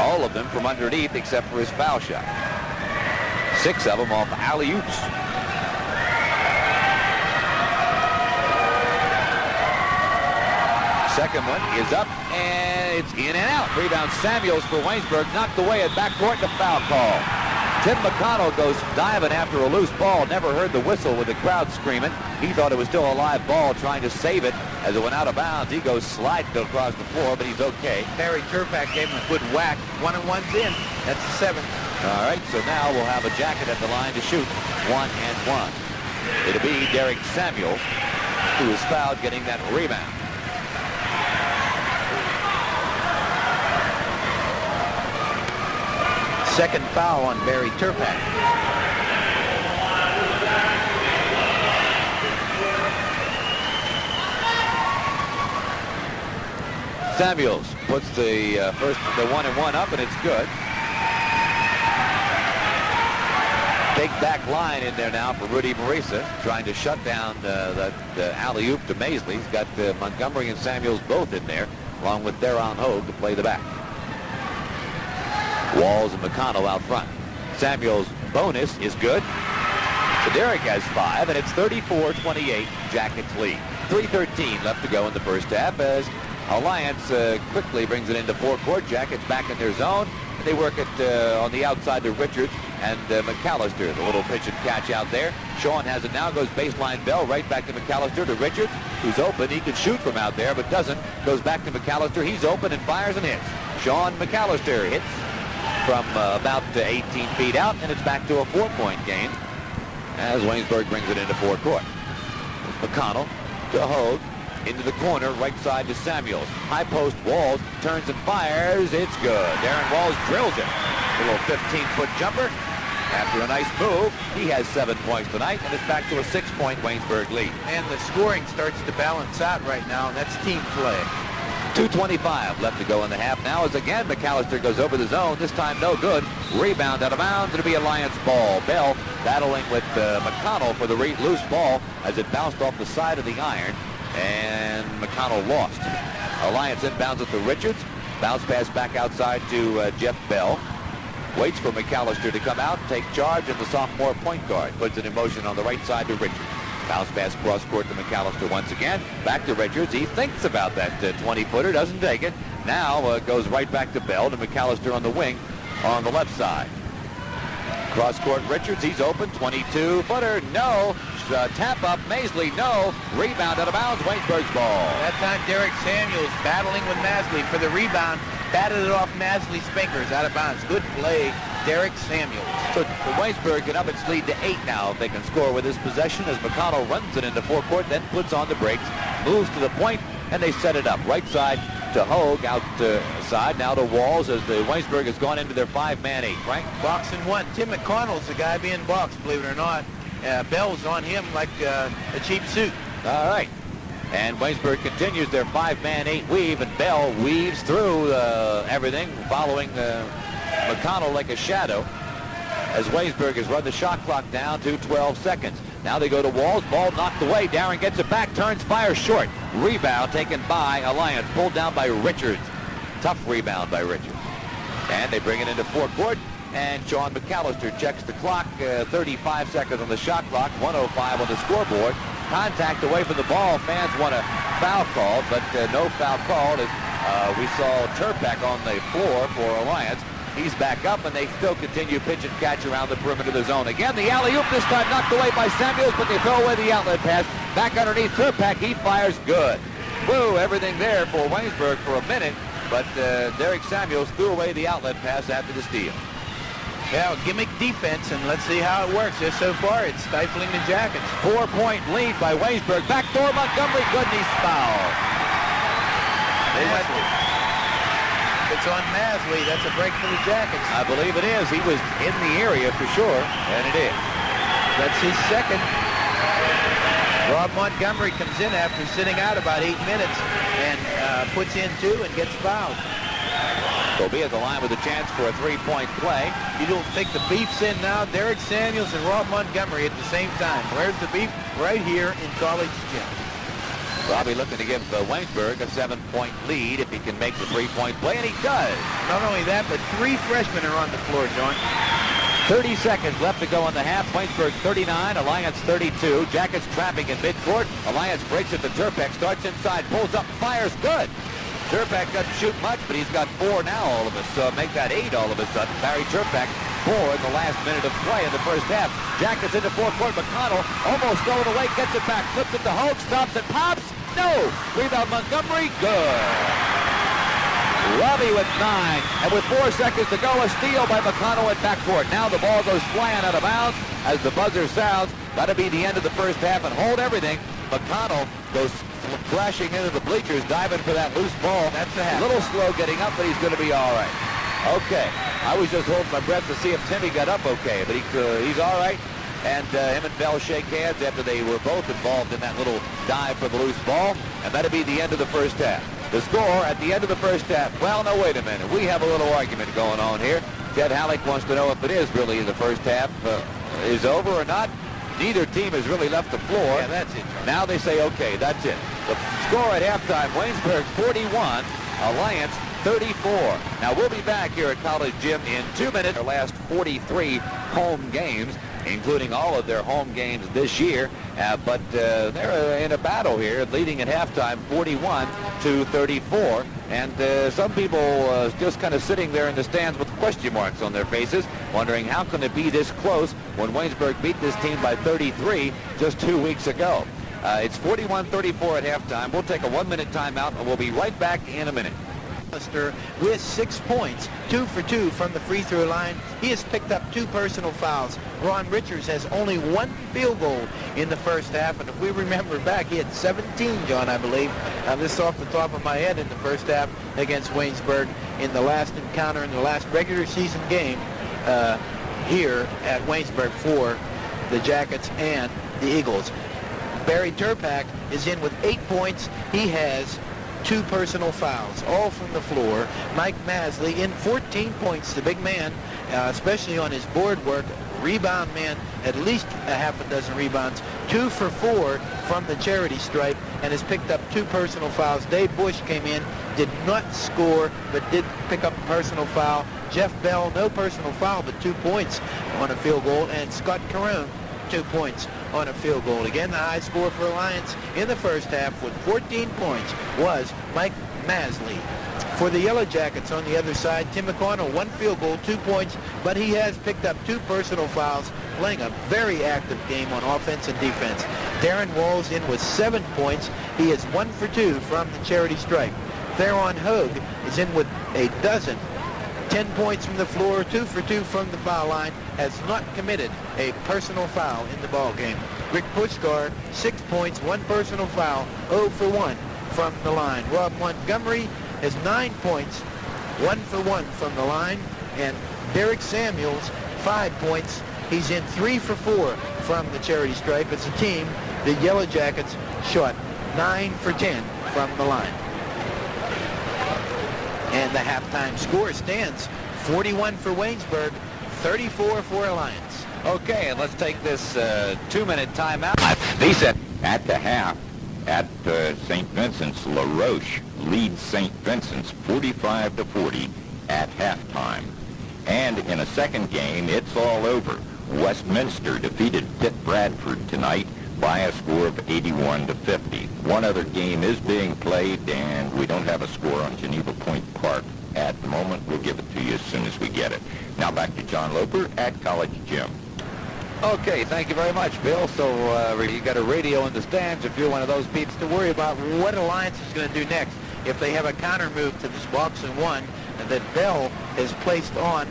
[SPEAKER 1] All of them from underneath except for his foul shot. 6 of them off alley-oops. Second one is up, and it's in and out. Rebound Samuels for Waynesburg, knocked away at backcourt, and a foul call. Tim McConnell goes diving after a loose ball. Never heard the whistle with the crowd screaming. He thought it was still a live ball, trying to save it as it went out of bounds. He goes sliding across the floor, but he's okay.
[SPEAKER 2] Harry Turpak gave him a good whack. 1 and 1's in. That's the 7th.
[SPEAKER 1] All right, so now we'll have a jacket at the line to shoot 1 and 1. It'll be Derek Samuel, who is fouled getting that rebound.
[SPEAKER 2] Second foul on Barry Turpak.
[SPEAKER 1] Samuels puts the 1 and 1 up, and it's good. Big back line in there now for Rudy Marisa, trying to shut down the alley-oop to Masley. He's got Montgomery and Samuels both in there, along with Theron Hogue to play the back. Walls and McConnell out front. Samuels' bonus is good. So Derek has 5, and it's 34-28, Jackets lead. 3:13 left to go in the first half as Alliance quickly brings it into forecourt. Jackets back in their zone. And they work it on the outside to Richards and McAllister. The little pitch and catch out there. Sean has it now, goes baseline Bell, right back to McAllister to Richards, who's open. He can shoot from out there, but doesn't. Goes back to McAllister. He's open and fires and hits. Sean McAllister hits from about 18 feet out, and it's back to a 4-point game as Waynesburg brings it into forecourt. McConnell to Hogue, into the corner, right side to Samuels. High post, Walls turns and fires. It's good. Darren Walls drills it. A little 15-foot jumper. After a nice move, he has 7 points tonight, and it's back to a 6-point Waynesburg lead.
[SPEAKER 2] And the scoring starts to balance out right now, and that's team play.
[SPEAKER 1] 2:25 left to go in the half. Now as again McAllister goes over the zone. This time no good. Rebound out of bounds. It'll be Alliance ball. Bell battling with McConnell for the loose ball as it bounced off the side of the iron, and McConnell lost. Alliance inbounds it to Richards. Bounce pass back outside to Jeff Bell. Waits for McAllister to come out, take charge, and the sophomore point guard puts it in motion on the right side to Richards. Bounce pass cross court to McAllister once again. Back to Richards. He thinks about that 20-footer, doesn't take it. Now goes right back to Bell, to McAllister on the wing on the left side. Cross court Richards, he's open, 22-footer, no. Tap up, Masley, no. Rebound out of bounds, Waynesburg's ball.
[SPEAKER 2] That time Derek Samuels battling with Masley for the rebound. Batted it off Masley's fingers, out of bounds. Good play, Derek Samuels.
[SPEAKER 1] So Waynesburg can up its lead to 8 now if they can score with this possession as McConnell runs it into forecourt, then puts on the brakes, moves to the point, and they set it up. Right side to Hogue, outside now to Walls as the Waynesburg has gone into their 5-man 8. Frank?
[SPEAKER 2] Box and 1. Tim McConnell's the guy being boxed, believe it or not. Bell's on him like a cheap suit.
[SPEAKER 1] All right. And Waynesburg continues their 5-man 8 weave, and Bell weaves through everything, following McConnell like a shadow, as Waynesburg has run the shot clock down to 12 seconds. Now they go to Walls. Ball knocked away. Darren gets it back, turns, fires short. Rebound taken by Alliance, pulled down by Richards. Tough rebound by Richards. And they bring it into forecourt, and Sean McAllister checks the clock. 35 seconds on the shot clock, 105 on the scoreboard. Contact away from the ball. Fans want a foul call, but no foul called as we saw Turpak on the floor for Alliance. He's back up, and they still continue pitch and catch around the perimeter of the zone. Again, the alley-oop this time knocked away by Samuels, but they throw away the outlet pass. Back underneath Turpak, he fires good. Woo, everything there for Waynesburg for a minute, but Derek Samuels threw away the outlet pass after the steal.
[SPEAKER 2] Yeah, gimmick defense, and let's see how it works. Just so far, it's stifling the Jackets.
[SPEAKER 1] 4-point lead by Waynesburg. Backdoor Montgomery, good, and he's fouled.
[SPEAKER 2] It's on Masley. That's a break for the Jackets.
[SPEAKER 1] I believe it is. He was in the area for sure, and it is.
[SPEAKER 2] That's his second. Rob Montgomery comes in after sitting out about 8 minutes and puts in 2 and gets fouled.
[SPEAKER 1] So be at the line with a chance for a 3-point play.
[SPEAKER 2] You don't think the beef's in now? Derek Samuels and Rob Montgomery at the same time. Where's the beef? Right here in College Gym.
[SPEAKER 1] Robbie looking to give Waynesburg a 7-point lead if he can make the 3-point play, and he does.
[SPEAKER 2] Not only that, but 3 freshmen are on the floor, John.
[SPEAKER 1] 30 seconds left to go in the half. Waynesburg 39, Alliance 32. Jackets trapping in midcourt. Alliance breaks it to Turpak, starts inside, pulls up, fires, good. Turpak doesn't shoot much, but he's got 4 now all of a sudden. Make that 8 all of a sudden. Barry Turpak 4 in the last minute of play in the first half. Jackets into forecourt. McConnell almost stole it away, gets it back, flips it to Hogue, stops and pops. No! Rebound Montgomery, good. Robbie with 9, and with 4 seconds to go, a steal by McConnell at backcourt. Now the ball goes flying out of bounds as the buzzer sounds. That'll be the end of the first half, and hold everything. McConnell goes crashing into the bleachers, diving for that loose ball.
[SPEAKER 2] That's the half.
[SPEAKER 1] A little slow getting up, but he's going to be all right. Okay, I was just holding my breath to see if Timmy got up okay, but he's all right. And him and Bell shake hands after they were both involved in that little dive for the loose ball, and that'll be the end of the first half. The score at the end of the first half, well, no, wait a minute. We have a little argument going on here. Ted Halleck wants to know if it is really the first half is over or not. Neither team has really left the floor.
[SPEAKER 2] Yeah, that's it.
[SPEAKER 1] Now they say, okay, that's it. The score at halftime, Waynesburg 41, Alliance 34. Now we'll be back here at College Gym in 2 minutes. Their last 43 home games, including all of their home games this year. But they're in a battle here, leading at halftime 41-34. And some people just kind of sitting there in the stands with question marks on their faces, wondering how can it be this close when Waynesburg beat this team by 33 just 2 weeks ago. It's 41-34 at halftime. We'll take a 1-minute timeout, and we'll be right back in a minute.
[SPEAKER 2] With 6 points, 2 for 2 from the free throw line. He has picked up 2 personal fouls. Ron Richards has only 1 field goal in the first half, and if we remember back, he had 17, John, I believe. This is off the top of my head in the first half against Waynesburg in the last encounter in the last regular season game here at Waynesburg for the Jackets and the Eagles. Barry Turpak is in with 8 points. He has 2 personal fouls, all from the floor. Mike Masley in 14 points, the big man, especially on his board work, rebound man, at least a half a dozen rebounds, 2 for 4 from the charity stripe, and has picked up 2 personal fouls. Dave Bush came in, did not score, but did pick up a personal foul. Jeff Bell, no personal foul, but 2 points on a field goal, and Scott Caron, 2 points on a field goal. Again, the high score for Alliance in the first half with 14 points was Mike Masley. For the Yellow Jackets on the other side, Tim McConnell, 1 field goal, 2 points, but he has picked up 2 personal fouls, playing a very active game on offense and defense. Darren Walls in with 7 points. He is 1 for 2 from the charity stripe. Theron Hogue is in with a dozen. 10 points from the floor, 2 for 2 from the foul line, has not committed a personal foul in the ball game. Rick Puskar, 6 points, 1 personal foul, 0 for 1 from the line. Rob Montgomery has 9 points, 1 for 1 from the line, and Derek Samuels, 5 points. He's in 3 for 4 from the charity stripe. As a team, the Yellow Jackets shot 9 for 10 from the line. And the halftime score stands 41 for Waynesburg, 34 for Alliance.
[SPEAKER 1] Okay, and let's take this 2-minute timeout. Decent.
[SPEAKER 3] At the half, at St. Vincent's, LaRoche leads St. Vincent's 45-40 at halftime. And in a second game, it's all over. Westminster defeated Pitt Bradford tonight by a score of 81-50. One other game is being played, and we don't have a score on Geneva Point Park at the moment. We'll give it to you as soon as we get it. Now back to John Loper at College Gym.
[SPEAKER 1] Okay, thank you very much, Bill. So you got a radio in the stands if you're one of those peeps
[SPEAKER 2] To worry about what Alliance is going to do next. If they have a counter move to this box and one that Bell has placed on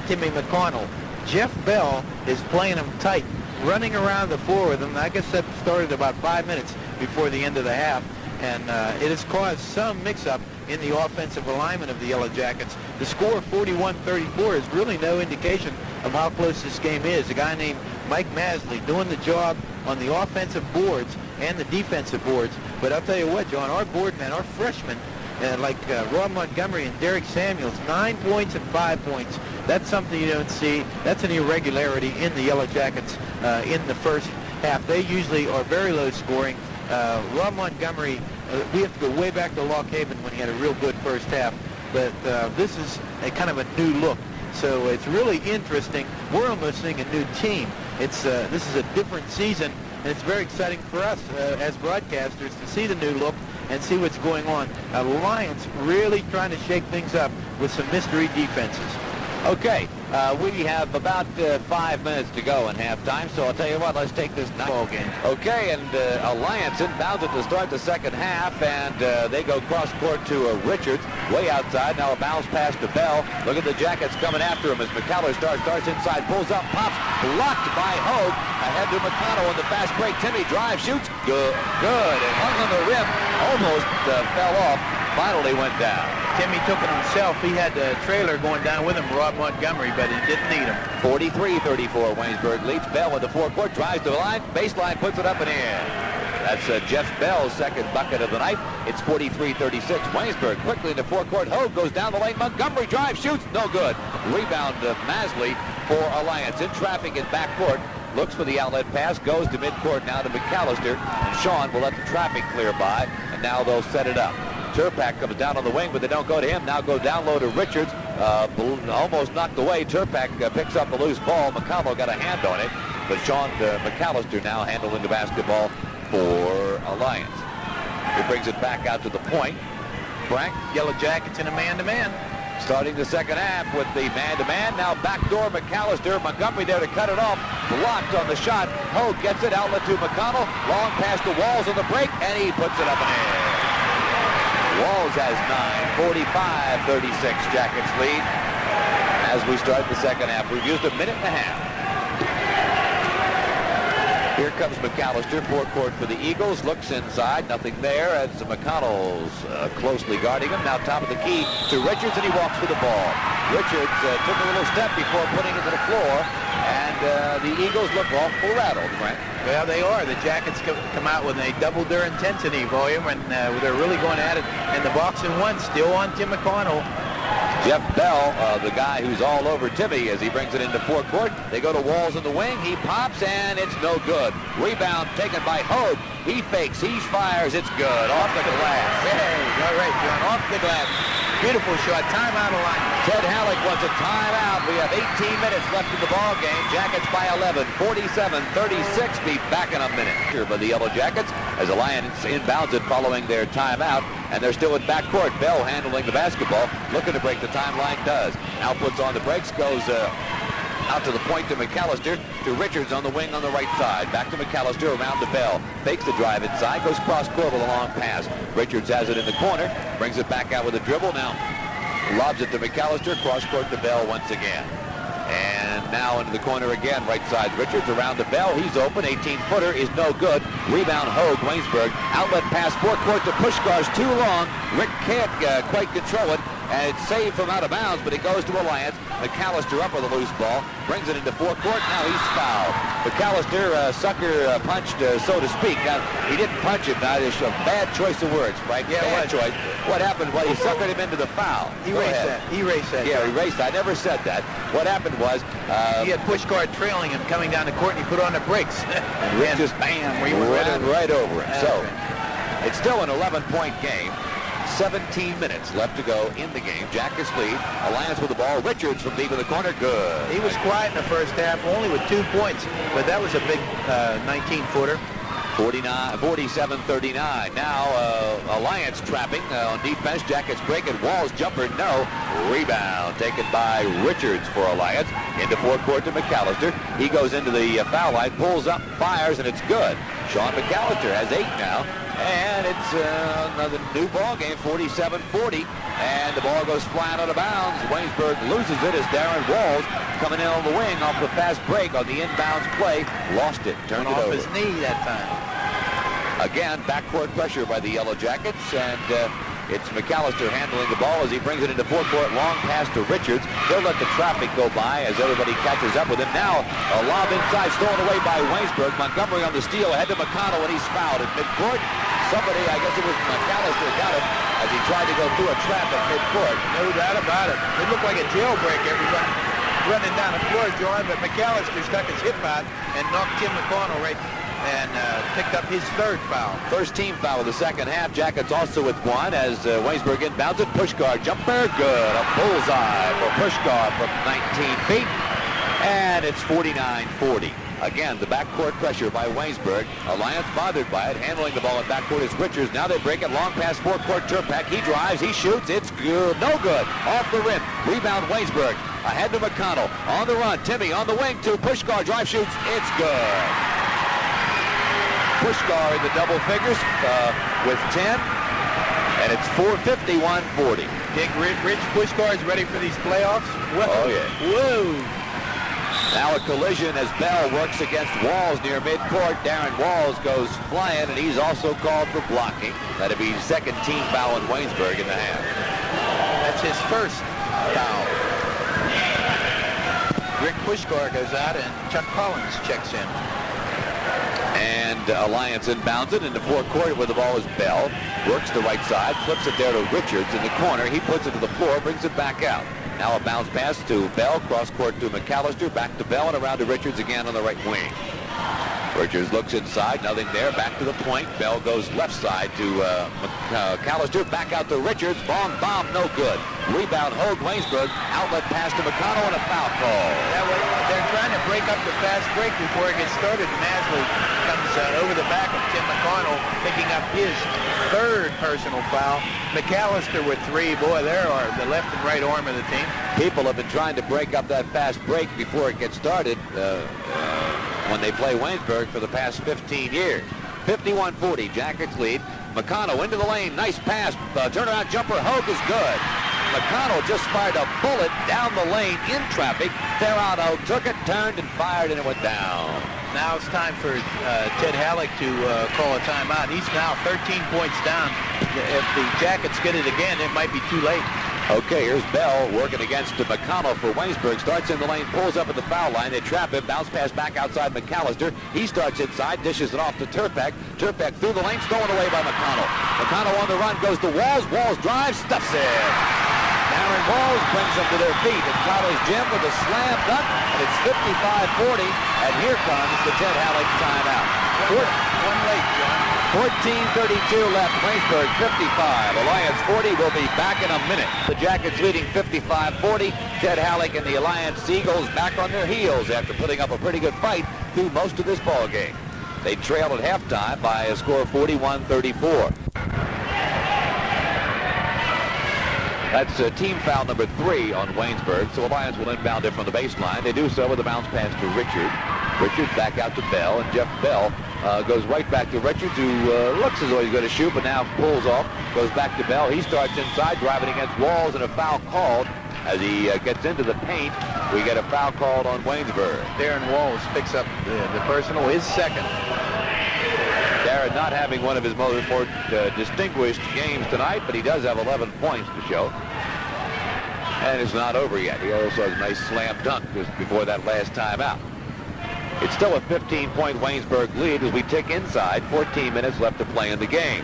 [SPEAKER 2] Timmy McConnell. Jeff Bell is playing him tight, running around the floor with him. I guess that started about 5 minutes before the end of the half, and it has caused some mix-up in the offensive alignment of the Yellow Jackets. The score 41-34 is really no indication of how close this game is. A guy named Mike Masley doing the job on the offensive boards and the defensive boards. But I'll tell you what, John, our board men, our freshmen, like Rob Montgomery and Derek Samuels, 9 points and 5 points. That's something you don't see. That's an irregularity in the Yellow Jackets in the first half. They usually are very low scoring. Rob Montgomery, we have to go way back to Lock Haven when he had a real good first half. But this is a kind of a new look. So it's really interesting. We're almost seeing a new team. This is a different season, and it's very exciting for us as broadcasters to see the new look and see what's going on. Alliance really trying to shake things up with some mystery defenses.
[SPEAKER 1] Okay, we have about 5 minutes to go in halftime, so I'll tell you what, let's take this ball game. Okay, and Alliance inbounds it to start the second half, and they go cross court to Richards, way outside. Now a bounce pass to Bell. Look at the Jackets coming after him as McConnell starts inside, pulls up, pops, blocked by Hogue. Ahead to McConnell on the fast break. Timmy drives, shoots, good, and hung on the rim, almost fell off, finally went down.
[SPEAKER 2] Timmy took it himself. He had the trailer going down with him, Rob Montgomery, but he didn't need him.
[SPEAKER 1] 43-34, Waynesburg leads. Bell in the forecourt, drives to the line, baseline, puts it up and in. That's Jeff Bell's second bucket of the night. It's 43-36. Waynesburg quickly in the forecourt. Hogue goes down the lane. Montgomery drives, shoots, no good. Rebound Masley for Alliance. In traffic in backcourt. Looks for the outlet pass, goes to midcourt now to McAllister. And Sean will let the traffic clear by, and now they'll set it up. Turpak comes down on the wing, but they don't go to him. Now go down low to Richards. Almost knocked away. Turpak picks up the loose ball. McConnell got a hand on it, but Sean McAllister now handling the basketball for Alliance. He brings it back out to the point. Frank,
[SPEAKER 2] Yellow Jackets in a man-to-man.
[SPEAKER 1] starting the second half with the man-to-man. Now backdoor McAllister. Montgomery there to cut it off. Blocked on the shot. Hogue gets it. Outlet to McConnell. Long pass to Walls on the break, and he puts it up and in. Walls has 9. 45-36 Jackets lead as we start the second half. We've used a minute and a half. Here comes McAllister, forecourt for the Eagles. Looks inside, nothing there as McConnell's closely guarding him. Now top of the key to Richards, and he walks with the ball. Richards took a little step before putting it to the floor, and the Eagles look awful rattled, Frank.
[SPEAKER 2] Well, they are. The Jackets come out when they doubled their intensity volume, and they're really going at it. And the box and one still on Tim McConnell.
[SPEAKER 1] Jeff Bell, the guy who's all over Timmy as he brings it into forecourt. They go to Walls in the wing. He pops, and it's no good. Rebound taken by Hogue. He fakes. He fires. It's good. Off the glass.
[SPEAKER 2] Hey, all right, John. Off the glass. Beautiful shot. Timeout line.
[SPEAKER 1] Ted Halleck wants a timeout. We have 18 minutes left in the ball game. Jackets by 11. 47-36. Be back in a minute. Here by the Yellow Jackets as Alliance inbounds it following their timeout. And they're still in backcourt. Bell handling the basketball. Looking to break the timeline. Does. Now puts on the brakes. Goes out to the point to McAllister. To Richards on the wing on the right side. Back to McAllister. Around to Bell. Fakes the drive inside. Goes cross-court with a long pass. Richards has it in the corner. Brings it back out with a dribble. Now lobs it to McAllister. Cross-court to Bell once again. And Now into the corner again, right side. Richards around to Bell. He's open. 18-footer is no good. Rebound Hogue, Waynesburg. Outlet pass forecourt to Puskar's too long. Rick can't quite control it. And it's saved from out of bounds, but it goes to Alliance. McCallister up with a loose ball. Brings it into forecourt. Now he's fouled. McCallister sucker punched, so to speak. Now, he didn't punch it. Now, it's a bad choice of words, Frank.
[SPEAKER 2] Yeah,
[SPEAKER 1] bad choice. What happened? Well, he suckered him into the foul.
[SPEAKER 2] He raced that. He raced that.
[SPEAKER 1] Yeah, he raced. I never said that. What happened was...
[SPEAKER 2] he had Puskar trailing him coming down the court, and he put on the brakes.
[SPEAKER 1] and Rick just
[SPEAKER 2] bam,
[SPEAKER 1] right over him. So, it's still an 11-point game. 17 minutes left to go in the game. Jackets lead. Alliance with the ball. Richards from deep in the corner. Good.
[SPEAKER 2] He was quiet in the first half, only with 2 points, but that was a big 19-footer.
[SPEAKER 1] 47-39. Now Alliance trapping on defense. Jackets break it. Walls jumper. No. Rebound taken by Richards for Alliance. Into forecourt to McCallister. He goes into the foul line, pulls up, fires, and it's good. Sean McCallister has 8 now. And it's another new ball game, 47-40. And the ball goes flying out of bounds. Waynesburg loses it as Darren Walls coming in on the wing off the fast break on the inbounds play. Lost it, turned it
[SPEAKER 2] off
[SPEAKER 1] over.
[SPEAKER 2] His knee that time.
[SPEAKER 1] Again, backcourt pressure by the Yellow Jackets. And it's McCallister handling the ball as he brings it into forecourt. Long pass to Richards. They'll let the traffic go by as everybody catches up with him. Now a lob inside stolen away by Waynesburg. Montgomery on the steal ahead to McConnell, and he's fouled at midcourt. Somebody, I guess it was McCallister, got him as he tried to go through a trap at midcourt.
[SPEAKER 2] No doubt about it. It looked like a jailbreak, everybody running down the floor, John, but McCallister stuck his hip out and knocked Tim McConnell right and picked up his 3rd foul.
[SPEAKER 1] First team foul of the second half. Jackets also with 1 as Waynesburg inbounds it. Puskar jumper, good. A bullseye for Puskar from 19 feet. And it's 49-40. Again, the backcourt pressure by Waynesburg. Alliance bothered by it. Handling the ball at backcourt is Richards. Now they break it. Long pass forecourt. Turpak. He drives. He shoots. It's good. No good. Off the rim. Rebound Waynesburg. Ahead to McConnell. On the run. Timmy on the wing to Puskar. Drive shoots. It's good. Puskar in the double figures with 10. And it's 451-40.
[SPEAKER 2] Think Rich Puskar is ready for these playoffs? Whoa.
[SPEAKER 1] Oh, yeah.
[SPEAKER 2] Whoa.
[SPEAKER 1] Now a collision as Bell works against Walls near midcourt. Darren Walls goes flying, and he's also called for blocking. That'd be second team foul in Waynesburg in the half.
[SPEAKER 2] That's his first foul. Rick Puskar goes out, and Chuck Collins checks in.
[SPEAKER 1] And Alliance inbounds it into forecourt where the ball is Bell. Works the right side, flips it there to Richards in the corner. He puts it to the floor, brings it back out. Now a bounce pass to Bell, cross court to McCallister, back to Bell, and around to Richards again on the right wing. Richards looks inside, nothing there, back to the point. Bell goes left side to McCallister, back out to Richards. Long bomb, no good. Rebound, Hogue, Waynesburg. Outlet pass to McConnell and a foul call.
[SPEAKER 2] That way, they're trying to break up the fast break before it gets started. Masley comes over the back of Tim McConnell, picking up his 3rd personal foul. McCallister with 3. Boy, there are the left and right arm of the team.
[SPEAKER 1] People have been trying to break up that fast break before it gets started when they play Waynesburg for the past 15 years. 51-40, Jackets lead. McConnell into the lane, nice pass, turnaround jumper, Hogue is good. McConnell just fired a bullet down the lane in traffic. Ferrano took it, turned, and fired, and it went down.
[SPEAKER 2] Now it's time for Ted Halleck to call a timeout. He's now 13 points down. If the Jackets get it again, it might be too late.
[SPEAKER 1] Okay, here's Bell working against McConnell for Waynesburg. Starts in the lane, pulls up at the foul line. They trap him, bounce pass back outside McCallister. He starts inside, dishes it off to Turpak. Turpak through the lane, stolen away by McConnell. McConnell on the run, goes to Walls. Walls drives, stuffs it. Darren Walls brings them to their feet at College Gym with a slam dunk, and it's 55-40. And here comes the Ted Halleck timeout.
[SPEAKER 2] One late, John.
[SPEAKER 1] 14:32 left. Waynesburg 55. Alliance 40. Will be back in a minute. The Jackets leading 55-40. Ted Halleck and the Alliance Eagles back on their heels after putting up a pretty good fight through most of this ball game. They trailed at halftime by a score of 41-34. That's team foul number 3 on Waynesburg. So Alliance will inbound it from the baseline. They do so with a bounce pass to Richards. Richards back out to Bell, and Jeff Bell goes right back to Richards, who looks as though he's going to shoot, but now pulls off, goes back to Bell. He starts inside, driving against Walls, and a foul called as he gets into the paint we get a foul called on Waynesburg.
[SPEAKER 2] Darren Walls picks up the personal, his second.
[SPEAKER 1] Darren not having one of his more distinguished games tonight, but he does have 11 points to show. And it's not over yet. He also has a nice slam dunk just before that last time out. It's still a 15-point Waynesburg lead as we tick inside. 14 minutes left to play in the game.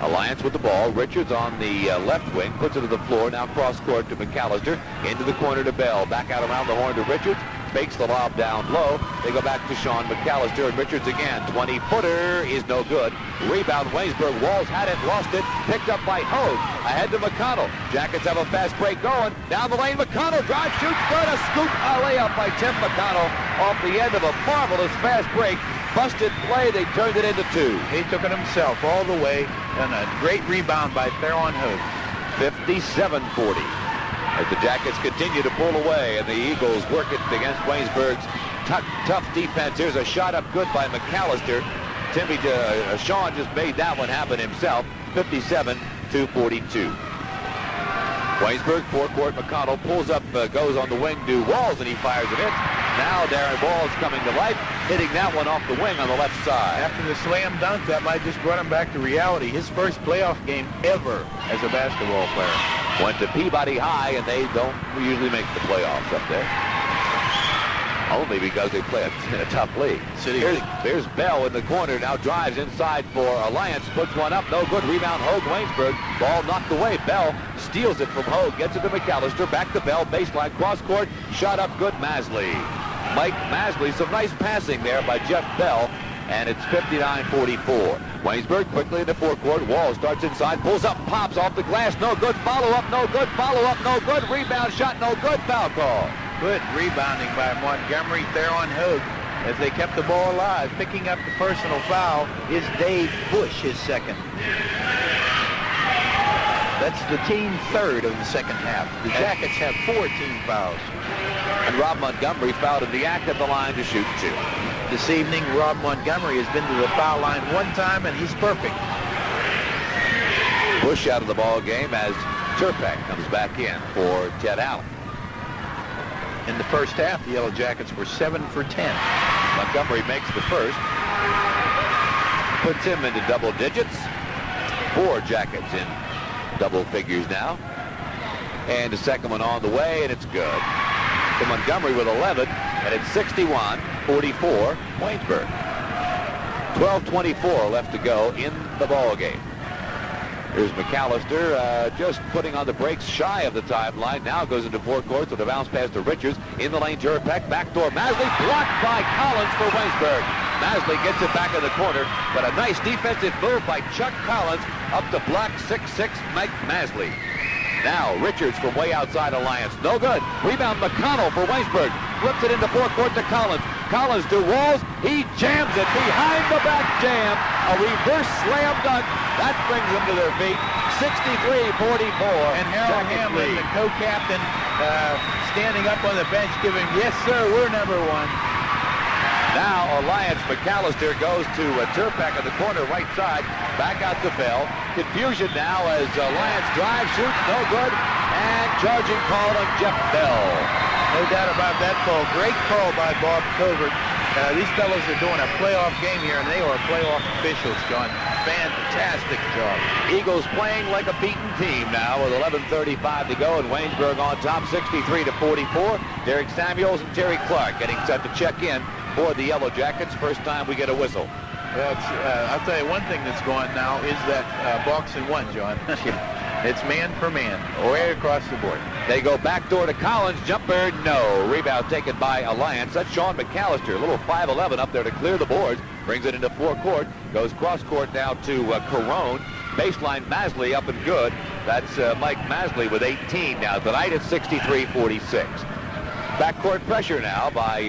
[SPEAKER 1] Alliance with the ball. Richards on the left wing. Puts it to the floor. Now cross court to McAllister. Into the corner to Bell. Back out around the horn to Richards. Fakes the lob down low. They go back to Sean McAllister, and Richards again. 20-footer is no good. Rebound Waynesburg. Walls had it, lost it. Picked up by Hogue. Ahead to McConnell. Jackets have a fast break going. Down the lane, McConnell drive, shoots, good. A scoop, a layup by Tim McConnell off the end of a marvelous fast break. Busted play, they turned it into two.
[SPEAKER 2] He took it himself all the way, and a great rebound by Theron Hogue.
[SPEAKER 1] 57-40. As the Jackets continue to pull away, and the Eagles work it against Waynesburg's tough defense. Here's a shot up good by McAllister. Sean just made that one happen himself. 57-42. Waynesburg, forecourt. McConnell pulls up, goes on the wing to Walls, and he fires it in. Now Darren Walls coming to life, hitting that one off the wing on the left side.
[SPEAKER 2] After the slam dunk, that might just brought him back to reality. His first playoff game ever as a basketball player.
[SPEAKER 1] Went to Peabody High, and they don't usually make the playoffs up there. Only because they play in a tough league. There's Bell in the corner, now drives inside for Alliance, puts one up, no good. Rebound Hogue, Waynesburg. Ball knocked away. Bell steals it from Hogue, gets it to McAllister, back to Bell, baseline, cross court, shot up good, Masley. Mike Masley, some nice passing there by Jeff Bell, and it's 59-44. Waynesburg quickly into forecourt. Wall starts inside, pulls up, pops off the glass, no good. Follow up, no good. Follow up, no good. Rebound shot, no good. Foul call.
[SPEAKER 2] Good rebounding by Montgomery. Theron Hogue, as they kept the ball alive. Picking up the personal foul is Dave Bush, his second. That's the team third of the second half. The Jackets have 4 team fouls.
[SPEAKER 1] And Rob Montgomery fouled in the act at the line to shoot 2.
[SPEAKER 2] This evening, Rob Montgomery has been to the foul line one time, and he's perfect.
[SPEAKER 1] Bush out of the ball game as Turpak comes back in for Ted Allen.
[SPEAKER 2] In the first half, the Yellow Jackets were 7 for 10.
[SPEAKER 1] Montgomery makes the first. Puts him into double digits. 4 Jackets in double figures now. And the second one on the way, and it's good. To Montgomery with 11, and it's 61-44 Waynesburg. 12:24 left to go in the ball game. Here's McAllister just putting on the brakes shy of the timeline. Now goes into forecourt with a bounce pass to Richards. In the lane, Jurpek. Backdoor Masley. Blocked by Collins for Waynesburg. Masley gets it back in the corner, but a nice defensive move by Chuck Collins up to block 6'6" Mike Masley. Now Richards from way outside Alliance. No good. Rebound McConnell for Waynesburg. Flips it into forecourt to Collins. Collins to Walls. He jams it behind the back jam. A reverse slam dunk. That brings them to their feet. 63-44.
[SPEAKER 2] And Harold Hamlin, the co-captain, standing up on the bench giving, yes, sir, we're number 1.
[SPEAKER 1] Now Alliance McAllister goes to Turpak in the corner right side. Back out to Bell. Confusion now as Alliance drives, shoots, no good. And charging call on Jeff Bell.
[SPEAKER 2] No doubt about that call. Great call by Bob Covert. These fellows are doing a playoff game here, and they are playoff officials, John. Fantastic job.
[SPEAKER 1] Eagles playing like a beaten team now with 11:35 to go, and Waynesburg on top 63-44. Derek Samuels and Terry Clark getting set to check in for the Yellow Jackets. First time we get a whistle.
[SPEAKER 2] Well, I'll tell you one thing that's going now is that box and one, John. It's man for man, right across the board.
[SPEAKER 1] They go backdoor to Collins. Jumper, no. Rebound taken by Alliance. That's Sean McAllister, a little 5'11" up there to clear the boards. Brings it into forecourt. Goes cross court now to Carone. Baseline Masley up and good. That's Mike Masley with 18 now. Tonight it's 63-46. Backcourt pressure now by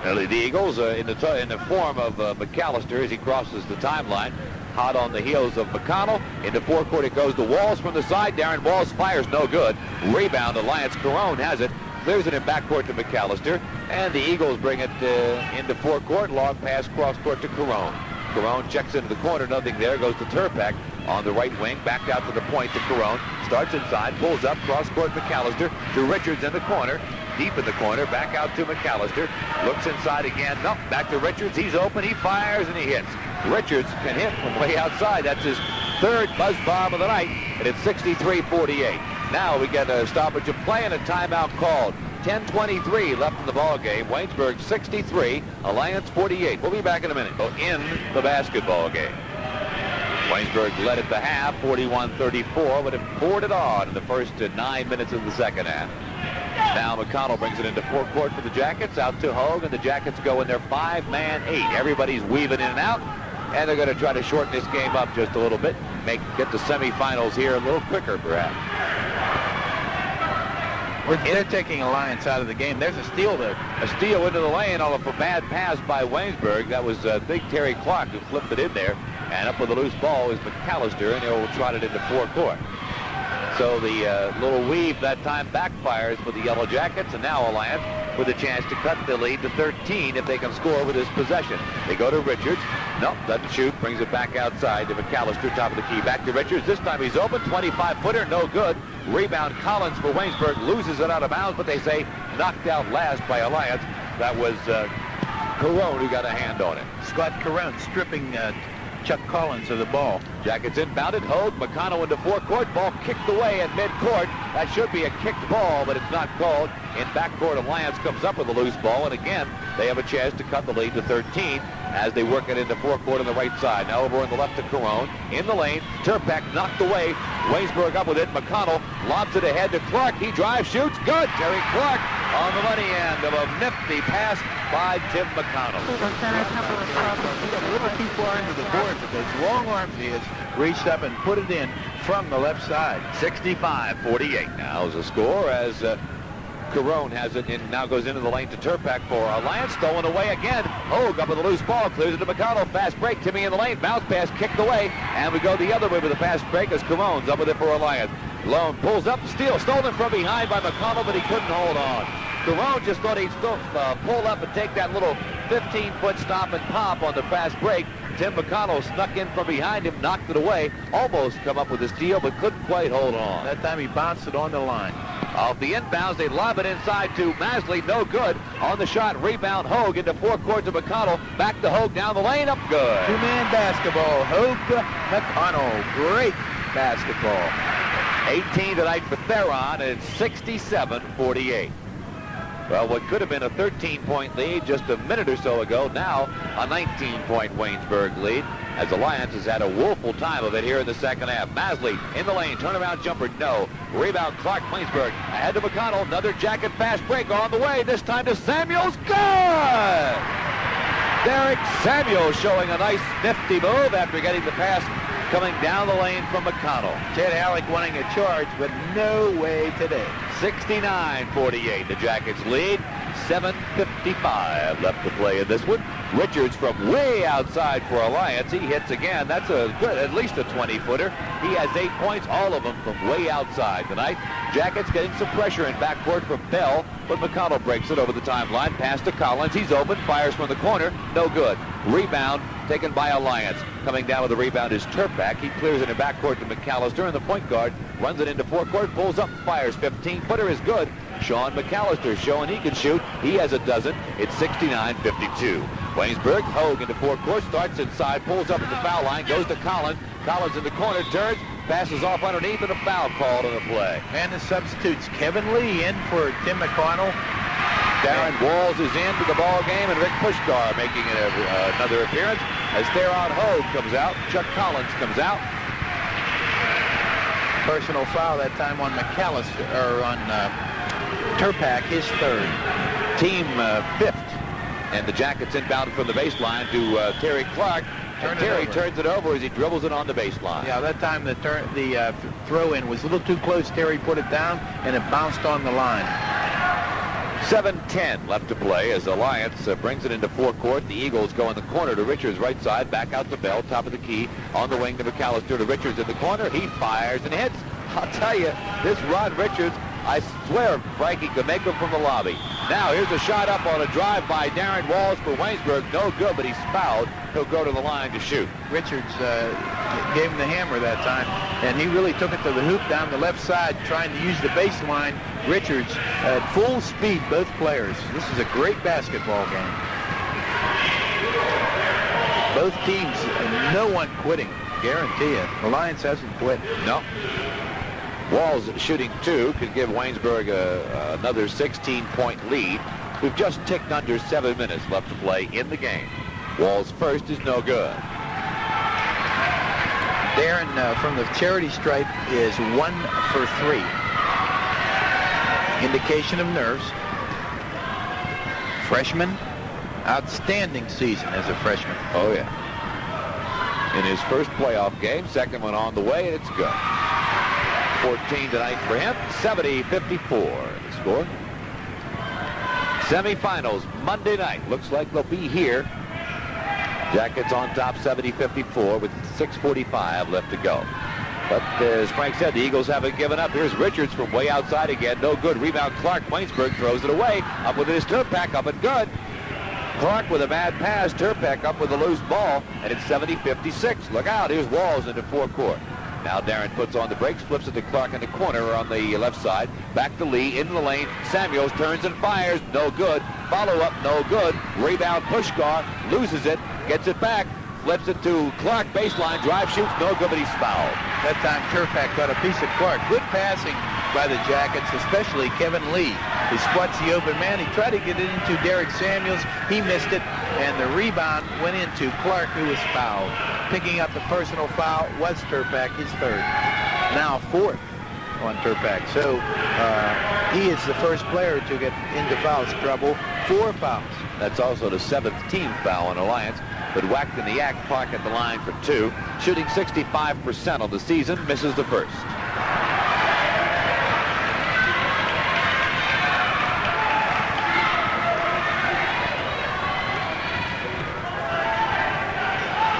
[SPEAKER 1] the Eagles in the form of McAllister as he crosses the timeline. Hot on the heels of McConnell. Into forecourt it goes to Walls from the side. Darren Walls fires, no good. Rebound, Alliance Carone has it. Clears it in backcourt to McAllister. And the Eagles bring it into forecourt. Long pass cross court to Carone. Carone checks into the corner, nothing there. Goes to Turpak. on the right wing, back out to the point to Carone. Starts inside, pulls up, cross-court McAllister to Richards in the corner. Deep in the corner, back out to McAllister. Looks inside again. Nope, back to Richards. He's open. He fires and he hits. Richards can hit from way outside. That's his third buzz bomb of the night, and it's 63-48. Now we get a stoppage of play and a timeout called. 10:23 left in the ball game. Waynesburg 63, Alliance 48. We'll be back in a minute. In the basketball game. Waynesburg led at the half, 41-34, but it poured it on in the first 9 minutes of the second half. Now McConnell brings it into forecourt for the Jackets, out to Hogue, and the Jackets go in their 5-man 8. Everybody's weaving in and out, and they're going to try to shorten this game up just a little bit, get the semifinals here a little quicker, perhaps.
[SPEAKER 2] They're taking Alliance out of the game. There's a steal there.
[SPEAKER 1] A steal into the lane off a bad pass by Waynesburg. That was big Terry Clark who flipped it in there. And up with the loose ball is McAllister, and he'll trot it into forecourt. So the little weave that time backfires for the Yellow Jackets, and now Alliance with a chance to cut the lead to 13 if they can score with this possession. They go to Richards. Nope, doesn't shoot. Brings it back outside to McAllister, top of the key. Back to Richards. This time he's open. 25-footer, no good. Rebound Collins for Waynesburg. Loses it out of bounds, but they say knocked out last by Alliance. That was Carone who got a hand on it.
[SPEAKER 2] Scott Carone stripping Chuck Collins of the ball.
[SPEAKER 1] Jackets inbounded. Hogue, McConnell into forecourt. Ball kicked away at midcourt. That should be a kicked ball, but it's not called. In backcourt, Alliance comes up with a loose ball, and again, they have a chance to cut the lead to 13 as they work it into forecourt on the right side. Now over on the left to Carone. In the lane, Turpak knocked away. Waynesburg up with it. McConnell lobs it ahead to Clark. He drives, shoots. Good. Terry Clark on the money end of a nifty pass by Tim McConnell.
[SPEAKER 2] A little too far into the board, but those long arms he has reached up and put it in from the left side.
[SPEAKER 1] 65-48 now is the score as Carone has it and now goes into the lane to Turpak for Alliance. Stolen away again. Hogue up with a loose ball. Clears it to McConnell. Fast break. Timmy in the lane. Bounce pass kicked away. And we go the other way with a fast break as Carone's up with it for Alliance. Lone pulls up. Steal. Stolen from behind by McConnell, but he couldn't hold on. Carone just thought he'd still pull up and take that little 15-foot stop and pop on the fast break. Tim McConnell snuck in from behind him, knocked it away, almost come up with a steal, but couldn't quite hold on.
[SPEAKER 2] That time he bounced it on the line.
[SPEAKER 1] Off the inbounds, they lob it inside to Masley, no good. On the shot, rebound Hogue into forecourt to McConnell. Back to Hogue down the lane, up good.
[SPEAKER 2] Two-man basketball, Hogue McConnell. Great basketball.
[SPEAKER 1] 18 tonight for Theron, and it's 67-48. Well, what could have been a 13-point lead just a minute or so ago, now a 19-point Waynesburg lead, as Alliance has had a woeful time of it here in the second half. Masley in the lane, turnaround jumper, no. Rebound Clark, Waynesburg, ahead to McConnell, another Jacket fast break on the way, this time to Samuels, good! Derek Samuels showing a nice nifty move after getting the pass coming down the lane from McConnell.
[SPEAKER 2] Ted Alec wanting a charge, but no way today.
[SPEAKER 1] 69-48, the Jackets lead. 7:55 left to play in this one. Richards from way outside for Alliance. He hits again. That's a good, at least a 20-footer. He has 8 points, all of them from way outside tonight. Jackets getting some pressure in backcourt from Bell, but McConnell breaks it over the timeline. Pass to Collins. He's open. Fires from the corner. No good. Rebound taken by Alliance. Coming down with the rebound is Turpak. He clears it in backcourt to McAllister, and the point guard runs it into forecourt, pulls up, fires. 15-footer is good. Sean McAllister showing he can shoot. He has a dozen. It's 69-52. Waynesburg, Hogue into forecourt, starts inside, pulls up at the foul line, goes to Collins. Collins in the corner, turns, passes off underneath, and a foul called on the play.
[SPEAKER 2] And the substitutes, Kevin Lee in for Tim McConnell.
[SPEAKER 1] Darren Walls is into the ball game, and Rick Puskar making another appearance as Theron Hogue comes out. Chuck Collins comes out.
[SPEAKER 2] Personal foul that time on McAllister, or on Turpak, his third.
[SPEAKER 1] Team fifth. And the Jackets inbound from the baseline to Terry Clark. And Terry turns it over as he dribbles it on the baseline.
[SPEAKER 2] Yeah, that time the throw-in was a little too close. Terry put it down, and it bounced on the line.
[SPEAKER 1] 7:10 left to play as Alliance brings it into forecourt. The Eagles go in the corner to Richards' right side, back out to Bell, top of the key. On the wing to McAllister to Richards in the corner. He fires and hits. I'll tell you, this Rod Richards, I swear Frankie could make him from the lobby. Now here's a shot up on a drive by Darren Walls for Waynesburg. No good, but he's fouled. He'll go to the line to shoot.
[SPEAKER 2] Richards gave him the hammer that time, and he really took it to the hoop down the left side, trying to use the baseline. Richards at full speed, both players. This is a great basketball game. Both teams, no one quitting, guarantee it. Alliance hasn't quit.
[SPEAKER 1] No. Walls shooting 2 could give Waynesburg another 16-point lead. We've just ticked under 7 minutes left to play in the game. Walls first is no good.
[SPEAKER 2] Darren from the charity stripe is 1 for 3. Indication of nerves. Freshman, outstanding season as a freshman.
[SPEAKER 1] Oh, yeah. In his first playoff game, second one on the way, and it's good. 14 tonight for him, 70-54 the score. Semifinals Monday night. Looks like they'll be here. Jackets on top, 70-54 with 6:45 left to go. But as Frank said, the Eagles haven't given up. Here's Richards from way outside again. No good. Rebound Clark. Waynesburg throws it away. Up with his Turpak, up and good. Clark with a bad pass. Turpak up with a loose ball, and it's 70-56. Look out. Here's Walls into forecourt. Now Darren puts on the brakes, flips it to Clark in the corner on the left side. Back to Lee, into the lane. Samuels turns and fires. No good. Follow up, no good. Rebound Puskar, loses it, gets it back, flips it to Clark, baseline, drive, shoots, no good, but he's fouled.
[SPEAKER 2] That time Turpak got a piece of Clark. Good passing by the Jackets, especially Kevin Lee. He spots the open man. He tried to get it into Derek Samuels. He missed it, and the rebound went into Clark, who was fouled. Picking up the personal foul was Turpak, his third. Now 4th on Turpak. So he is the first player to get into foul trouble. 4 fouls.
[SPEAKER 1] That's also the 7th team foul on Alliance, but whacked in the act. Clark at the line for 2. Shooting 65% on the season, misses the first.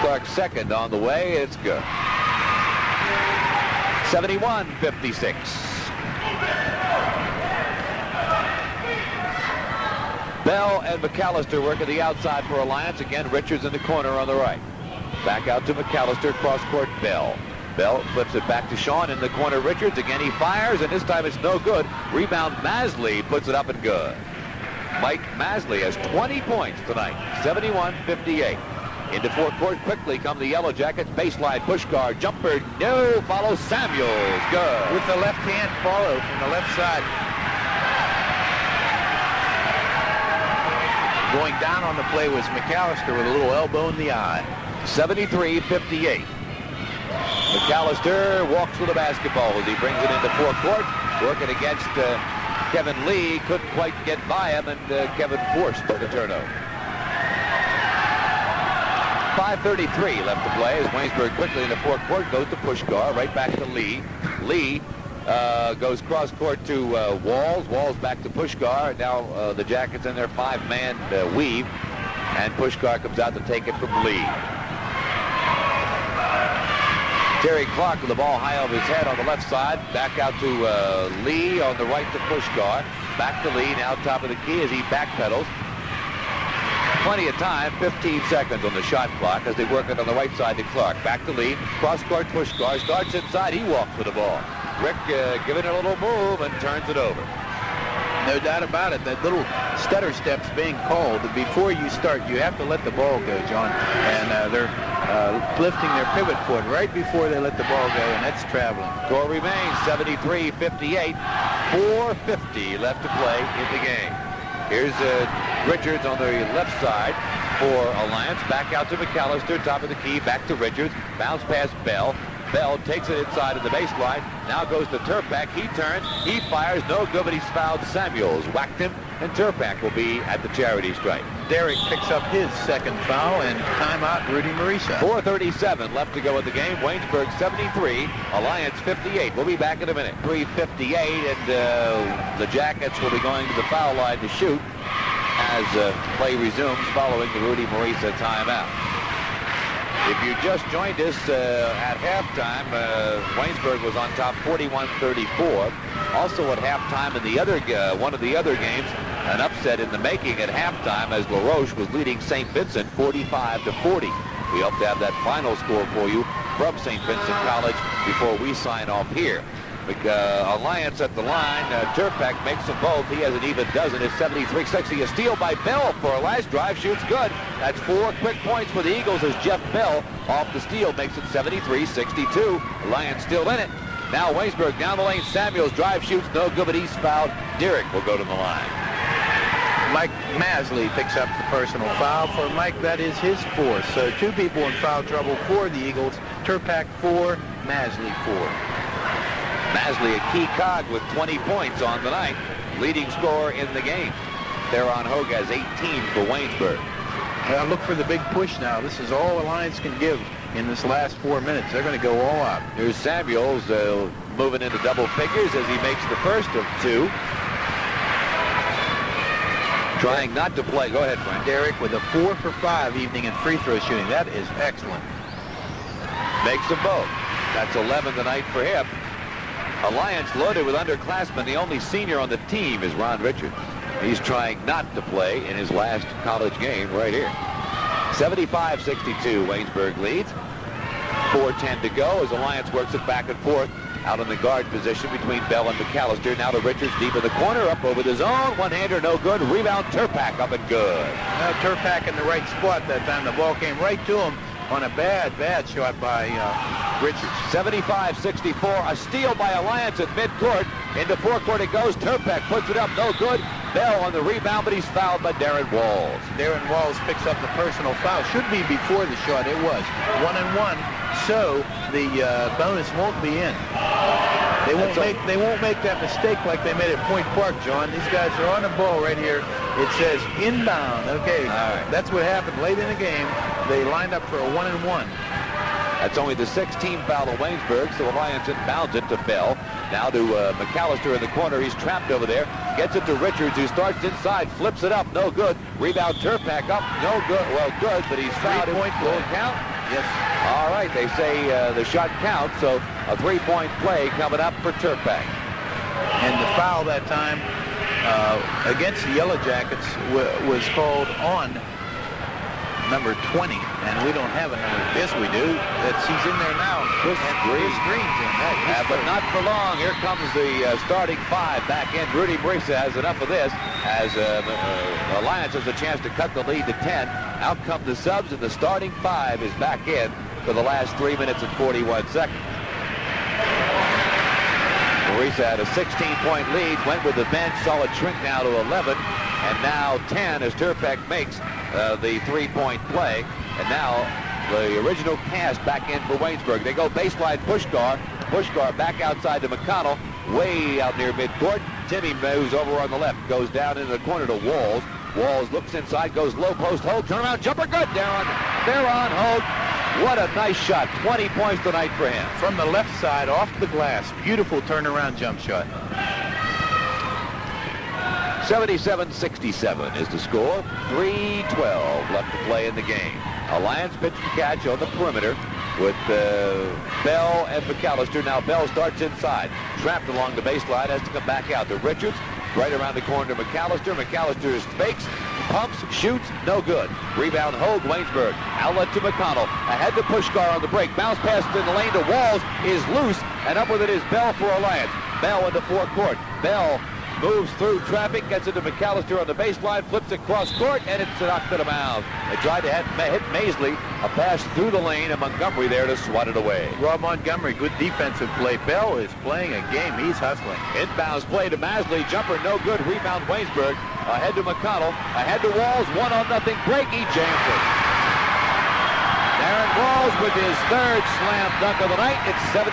[SPEAKER 1] Clark second on the way. It's good. 71-56. Bell and McAllister working the outside for Alliance. Again, Richards in the corner on the right. Back out to McAllister, cross court, Bell. Bell flips it back to Sean in the corner. Richards again, he fires, and this time it's no good. Rebound Masley puts it up and good. Mike Masley has 20 points tonight. 71-58. Into forecourt quickly come the Yellow Jackets. Baseline, Puskar, jumper, no, follow Samuels, good.
[SPEAKER 2] With the left hand follow from the left side. Going down on the play was McAllister with a little elbow in the eye.
[SPEAKER 1] 73-58. McAllister walks with the basketball as he brings it into forecourt, working against Kevin Lee. Couldn't quite get by him, and Kevin forced the turnover. 5:33 left to play as Waynesburg quickly into forecourt, goes to Puskar, right back to Lee. Lee goes cross court to Walls. Walls back to Puskar. Now the Jackets in their 5-man weave, and Puskar comes out to take it from Lee. Terry Clark with the ball high over his head on the left side. Back out to Lee on the right to Puskar. Back to Lee, now top of the key as he backpedals. Plenty of time, 15 seconds on the shot clock as they work it on the right side to Clark. Back to Lee, cross court Puskar, starts inside, he walks with the ball. Rick giving it a little move and turns it over.
[SPEAKER 2] No doubt about it. That little stutter step's being called. Before you start, you have to let the ball go, John. And they're lifting their pivot foot right before they let the ball go, and that's traveling.
[SPEAKER 1] Score remains 73-58. 4:50 left to play in the game. Here's Richards on the left side for Alliance. Back out to McAllister, top of the key, back to Richards. Bounce past Bell. Bell takes it inside of the baseline. Now goes to Turpak. He turns. He fires. No good, but he's fouled Samuels. Whacked him, and Turpak will be at the charity stripe.
[SPEAKER 2] Derek picks up his second foul, and timeout Rudy Marisa.
[SPEAKER 1] 4:37 left to go in the game. Waynesburg 73, Alliance 58. We'll be back in a minute. 3:58, and the Jackets will be going to the foul line to shoot as play resumes following the Rudy Marisa timeout. If you just joined us at halftime, Waynesburg was on top 41-34. Also at halftime in the other one of the other games, an upset in the making at halftime as LaRoche was leading St. Vincent 45-40. We hope to have that final score for you from St. Vincent College before we sign off here. Alliance at the line. Turpak makes them both. He has an even dozen. It's 73-60. A steal by Bell for a last drive. Shoots good. That's 4 quick points for the Eagles as Jeff Bell off the steal makes it 73-62. Alliance still in it. Now Waynesburg down the lane. Samuels drive, shoots, no good, but he's fouled. Derrick will go to the line.
[SPEAKER 2] Mike Masley picks up the personal foul. For Mike, that is his 4th. So 2 people in foul trouble for the Eagles. Turpak 4, Masley 4.
[SPEAKER 1] Masley, a key cog with 20 points on the night. Leading scorer in the game. Theron Hogue has 18 for Waynesburg.
[SPEAKER 2] Well, look for the big push now. This is all Alliance can give in this last 4 minutes. They're going to go all out.
[SPEAKER 1] Here's Samuels moving into double figures as he makes the first of 2. Trying not to play. Go ahead, Frank.
[SPEAKER 2] Derrick with a 4 for 5 evening in free throw shooting. That is excellent.
[SPEAKER 1] Makes them both. That's 11 tonight for him. Alliance loaded with underclassmen. The only senior on the team is Ron Richards. He's trying not to play in his last college game right here. 75-62, Waynesburg leads. 4:10 to go as Alliance works it back and forth out in the guard position between Bell and McAllister. Now to Richards deep in the corner, up over the zone. One-hander, no good. Rebound, Turpak up and good.
[SPEAKER 2] Turpak in the right spot that time. The ball came right to him on a bad shot by Richards.
[SPEAKER 1] 75-64, a steal by Alliance at midcourt. Into forecourt it goes. Turpak puts it up, no good. Bell on the rebound, but he's fouled by Darren Walls.
[SPEAKER 2] Darren Walls picks up the personal foul. Should be before the shot. It was 1-1, so the bonus won't be in. They won't make that mistake like they made at Point Park, John. These guys are on the ball right here. It says inbound. Okay,
[SPEAKER 1] all right.
[SPEAKER 2] That's what happened late in the game. They lined up for a 1-1.
[SPEAKER 1] That's only the 16th foul of Waynesburg, so Alliance inbounds it to Bell. Now to McAllister in the corner. He's trapped over there. Gets it to Richards, who starts inside, flips it up, no good. Rebound, Turpak up, no good. Well, good, but he's fouled.
[SPEAKER 2] Three-point play.
[SPEAKER 1] Will count?
[SPEAKER 2] Yes.
[SPEAKER 1] All right, they say the shot counts, so a 3-point play coming up for Turpak.
[SPEAKER 2] And the foul that time against the Yellow Jackets was called on number 20, and we don't have a number. Yes, we do. He's in there now. Chris Green's in that.
[SPEAKER 1] But not for long. Here comes the starting 5 back in. Rudy Marisa has enough of this as Alliance has a chance to cut the lead to 10. Out come the subs, and the starting 5 is back in for the last 3 minutes and 41 seconds. Marisa had a 16-point lead, went with the bench, saw it shrink now to 11, and now 10 as Turpak makes the 3-point play. And now the original cast back in for Waynesburg. They go baseline Puskar. Puskar back outside to McConnell, way out near midcourt. Timmy moves over on the left, goes down into the corner to Walls. Walls looks inside, goes low post. Hogue, turnaround jumper, good. Theron Hogue. What a nice shot. 20 points tonight for him.
[SPEAKER 2] From the left side, off the glass. Beautiful turnaround jump shot.
[SPEAKER 1] 77-67 is the score. 3:12 left to play in the game. Alliance pitch and catch on the perimeter with Bell and McAllister. Now Bell starts inside. Trapped along the baseline, has to come back out to Richards. Right around the corner to McAllister. McAllister fakes, pumps, shoots, no good. Rebound Hogue, Waynesburg. Outlet to McConnell. Ahead to Puskar on the break. Bounce pass in the lane to Walls is loose, and up with it is Bell for Alliance. Bell into forecourt. Bell moves through traffic, gets it to McAllister on the baseline, flips it cross court, and it's knocked out of bounds. They tried to hit Masley, a pass through the lane, and Montgomery there to swat it away.
[SPEAKER 2] Rob Montgomery, good defensive play. Bell is playing a game. He's hustling.
[SPEAKER 1] Inbounds play to Masley, jumper no good, rebound Waynesburg. Ahead to McConnell, ahead to Walls, 1-0 break, he jams it. Darren Walls with his 3rd slam dunk of the night. It's 79-67.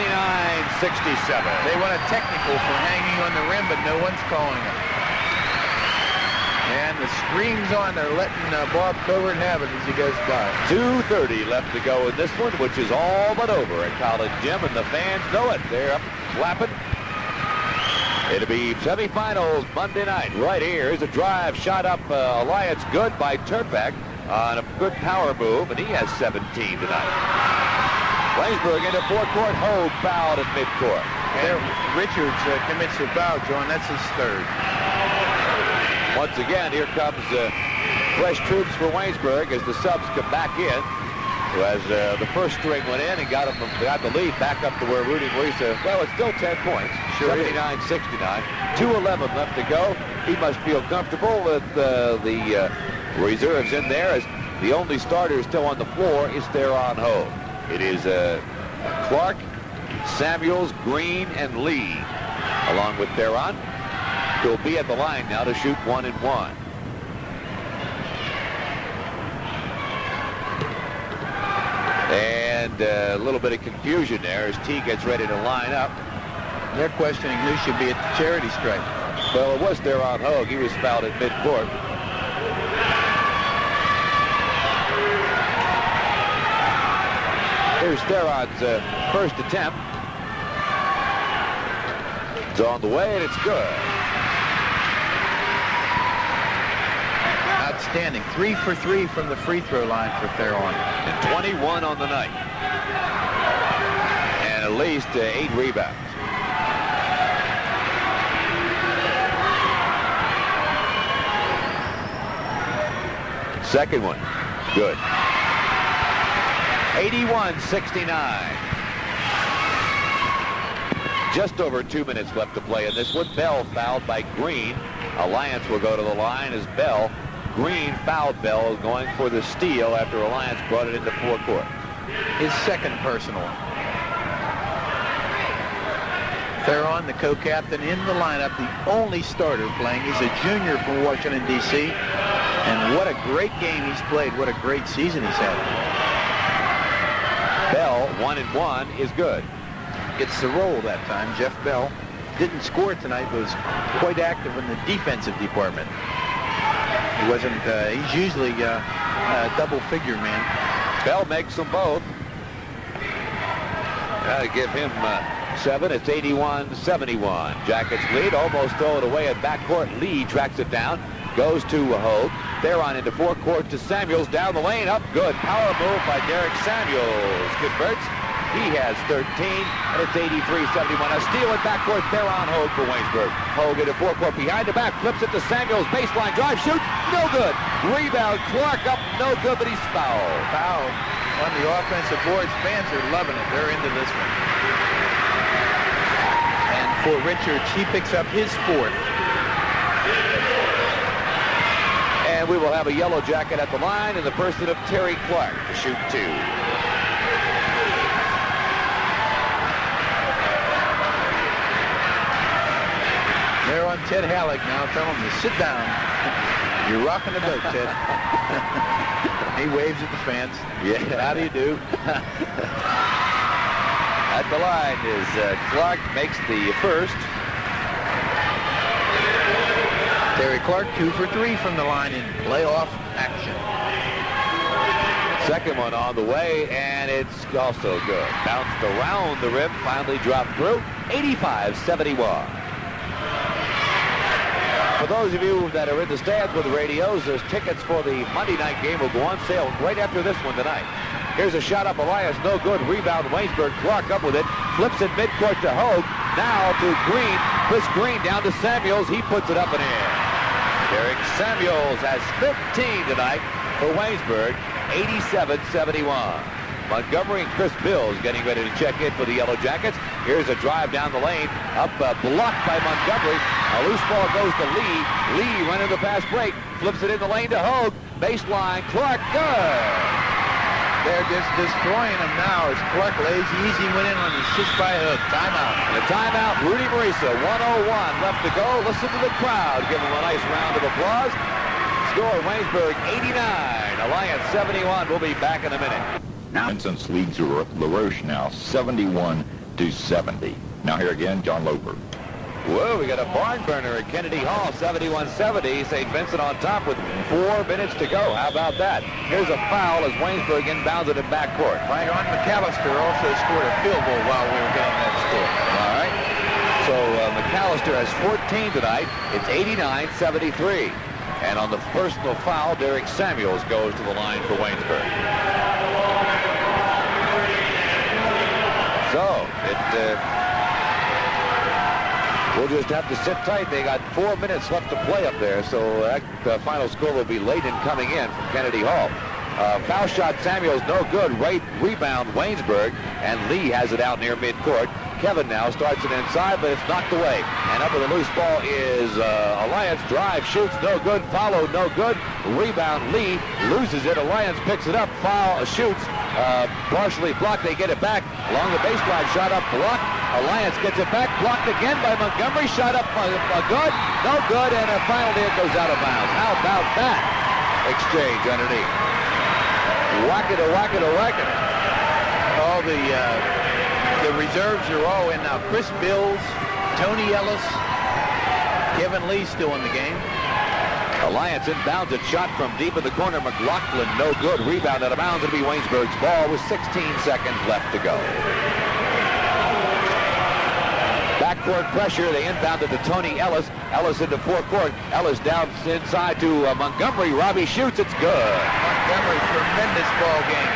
[SPEAKER 2] They want a technical for hanging on the rim, but no one's calling it. And the screen's on. They're letting Bob Covert have it as he goes by.
[SPEAKER 1] 2:30 left to go in this one, which is all but over at College Gym, and the fans know it. They're up clapping. It'll be semifinals Monday night. Right here is a drive shot up Alliance good by Turpak on a good power move, and he has 17 tonight. Waynesburg into forecourt. Hogue fouled at midcourt.
[SPEAKER 2] And Richards commits a foul, John. That's his 3rd.
[SPEAKER 1] Once again, here comes fresh troops for Waynesburg as the subs come back in. who has the first string went in and got the lead back up to where Rudy Marisa, well, it's still 10 points. Sure 79-69. 2:11 left to go. He must feel comfortable with the reserves in there, as the only starter still on the floor is Theron Hogue. It is Clark, Samuels, Green, and Lee, along with Theron. He'll be at the line now to shoot 1 and 1. And a little bit of confusion there as T gets ready to line up.
[SPEAKER 2] They're questioning who should be at the charity stripe.
[SPEAKER 1] Well, it was Theron Hogue. He was fouled at midcourt. Here's Theron's first attempt. It's on the way, and it's good.
[SPEAKER 2] Outstanding. 3 for 3 from the free throw line for Theron.
[SPEAKER 1] And 21 on the night. And at least 8 rebounds. Second one, good. 81-69. Just over 2 minutes left to play in this one. Bell fouled by Green. Alliance will go to the line as Bell. Green fouled Bell, going for the steal after Alliance brought it into forecourt.
[SPEAKER 2] His second personal. Theron, the co-captain, in the lineup, the only starter playing. He's a junior from Washington, D.C. And what a great game he's played. What a great season he's had.
[SPEAKER 1] Bell, 1 and 1, is good.
[SPEAKER 2] Gets the roll that time. Jeff Bell didn't score tonight, but was quite active in the defensive department. He wasn't, he's usually a double-figure man.
[SPEAKER 1] Bell makes them both. Gotta give him 7. It's 81-71. Jackets lead, almost throw it away at backcourt. Lee tracks it down, goes to Hogue. Theron into forecourt to Samuels, down the lane, up, good. Power move by Derek Samuels. Converts. He has 13, and it's 83-71. A steal at backcourt, Theron Hogue for Waynesburg. Hogue into forecourt, behind the back, flips it to Samuels, baseline drive, shoot, no good. Rebound, Clark up, no good, but he's fouled.
[SPEAKER 2] Foul on the offensive boards. Fans are loving it. They're into this one. And for Richards, he picks up his 4th.
[SPEAKER 1] And we will have a yellow jacket at the line in the person of Terry Clark to shoot 2.
[SPEAKER 2] They're on Ted Halleck now. Tell him to sit down. You're rocking the boat, Ted. He waves at the fans.
[SPEAKER 1] Yeah.
[SPEAKER 2] How do you do?
[SPEAKER 1] At the line is Clark, makes the first.
[SPEAKER 2] Terry Clark, 2 for 3 from the line in playoff action.
[SPEAKER 1] Second one on the way, and it's also good. Bounced around the rim, finally dropped through. 85-71. For those of you that are in the stands with the radios, there's tickets for the Monday night game will go on sale right after this one tonight. Here's a shot up Elias, no good. Rebound Waynesburg. Clark up with it. Flips it midcourt to Hogue. Now to Green. Chris Green down to Samuels. He puts it up and in. Derek Samuels has 15 tonight for Waynesburg. 87-71. Montgomery and Chris Bills getting ready to check in for the Yellow Jackets. Here's a drive down the lane. Up blocked by Montgomery. A loose ball goes to Lee. Lee running the fast break. Flips it in the lane to Hogue. Baseline. Clark. Good.
[SPEAKER 2] They're just destroying him now as Clark lays the easy win in on the assist by Hogue. Timeout.
[SPEAKER 1] And a timeout. Rudy Marisa. 1:01 left to go. Listen to the crowd. Give him a nice round of applause. Score Waynesburg 89. Alliance 71. We'll be back in a minute.
[SPEAKER 3] Now Vincent's leads LaRoche now 71-70. Now here again, John Loper.
[SPEAKER 1] Whoa, we got a barn burner at Kennedy Hall, 71-70. St. Vincent on top with 4 minutes to go. How about that? Here's a foul as Waynesburg inbounds it in backcourt.
[SPEAKER 2] Right on. McAllister also scored a field goal while we were getting that score.
[SPEAKER 1] All right. So McAllister has 14 tonight. It's 89-73. And on the personal foul, Derek Samuels goes to the line for Waynesburg. So, we'll just have to sit tight. They got 4 minutes left to play up there, so that final score will be late in coming in from Kennedy Hall. Foul shot Samuels, no good. Rebound Waynesburg, and Lee has it out near midcourt. Kevin now starts it inside, but it's knocked away. And up with a loose ball is Alliance. Drive, shoots, no good. Follow, no good. Rebound, Lee loses it. Alliance picks it up. Foul, shoots, partially blocked. They get it back along the baseline. Shot up, blocked. Alliance gets it back. Blocked again by Montgomery. Shot up, good, no good. And finally it goes out of bounds. How about that exchange underneath? Whack-it, whack-it, whack-it.
[SPEAKER 2] All the reserves are all in now. Chris Bills, Tony Ellis, Kevin Lee still in the game.
[SPEAKER 1] Alliance inbounds it, shot from deep in the corner. McLaughlin, no good. Rebound out of bounds. It'll be Waynesburg's ball with 16 seconds left to go. Backcourt pressure. They inbounded to Tony Ellis. Ellis into forecourt. Ellis down inside to Montgomery. Robbie shoots. It's good.
[SPEAKER 2] Montgomery, tremendous ball game.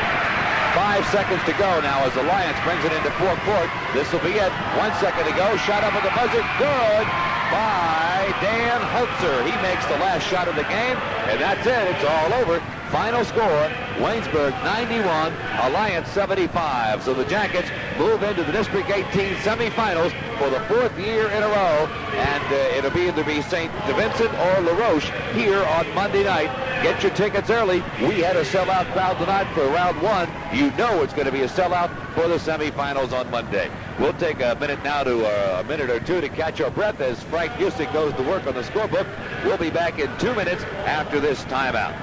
[SPEAKER 1] 5 seconds to go now as Alliance brings it into forecourt. This will be it. 1 second to go. Shot up at the buzzer. Good by Dan Holzer. He makes the last shot of the game, and that's it. It's all over. Final score, Waynesburg 91, Alliance 75. So the Jackets move into the District 18 semifinals for the 4th year in a row, and it'll either be St. Vincent or LaRoche here on Monday night. Get your tickets early. We had a sellout crowd tonight for round 1. You know it's going to be a sellout for the semifinals on Monday. We'll take a minute now to a minute or two to catch our breath as Frank Busick goes to work on the scorebook. We'll be back in 2 minutes after this timeout.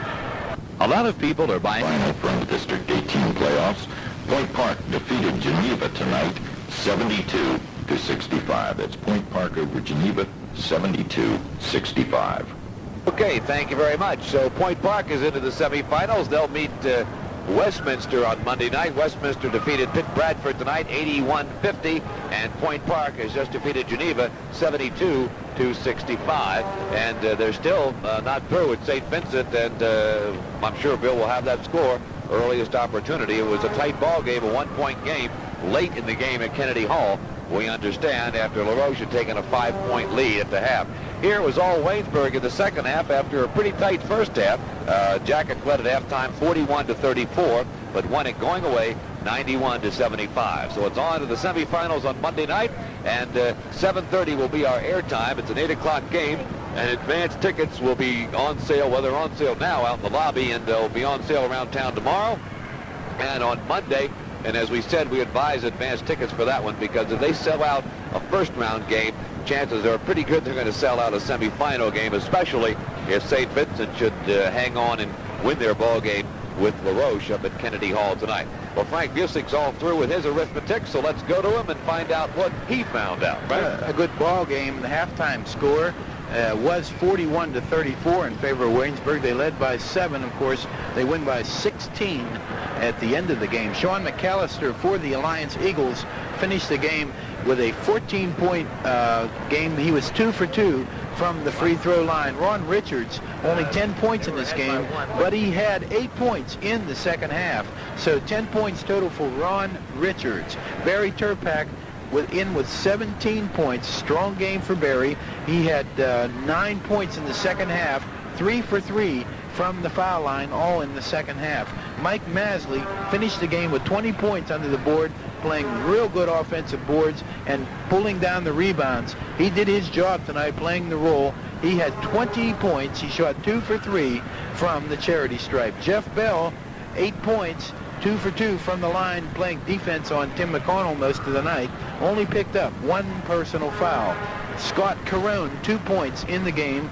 [SPEAKER 1] A lot of people are buying.
[SPEAKER 3] Final from the District 18 playoffs. Point Park defeated Geneva tonight, 72-65. That's Point Park over Geneva, 72-65.
[SPEAKER 1] Okay, thank you very much. So Point Park is into the semifinals. They'll meet Westminster on Monday night. Westminster defeated Pitt Bradford tonight, 81-50, and Point Park has just defeated Geneva, 72-65. And they're still not through at St. Vincent, and I'm sure Bill will have that score earliest opportunity. It was a tight ball game, a one-point game late in the game at Kennedy Hall. We understand after LaRoche had taken a 5-point lead at the half. Here was all Waynesburg in the second half after a pretty tight first half. Jackets led at halftime 41-34, but won it going away 91-75. So it's on to the semifinals on Monday night, and 7:30 will be our airtime. It's an 8 o'clock game, and advance tickets will be on sale. Well, they're on sale now out in the lobby, and they'll be on sale around town tomorrow and on Monday. And as we said, we advise advance tickets for that one, because if they sell out a first-round game, chances are pretty good they're going to sell out a semifinal game, especially if St. Vincent should hang on and win their ball game with LaRoche up at Kennedy Hall tonight. Well, Frank Busick's all through with his arithmetic, so let's go to him and find out what he found out.
[SPEAKER 2] A good ball game. The halftime score was 41-34 in favor of Waynesburg. They led by 7, of course. They win by 16 at the end of the game. Sean McAllister for the Alliance Eagles finished the game with a 14-point game. He was 2 for 2 from the free throw line. Ron Richards, only 10 points in this game, but he had 8 points in the second half. So 10 points total for Ron Richards. Barry Turpak with 17 points. Strong game for Barry. He had 9 points in the second half, 3 for 3 from the foul line, all in the second half. Mike Masley finished the game with 20 points under the board, playing real good offensive boards and pulling down the rebounds. He did his job tonight, playing the role. He had 20 points. He shot 2 for 3 from the charity stripe. Jeff Bell, 8 points, 2 for 2 from the line, playing defense on Tim McConnell most of the night. Only picked up 1 personal foul. Scott Carone, 2 points in the game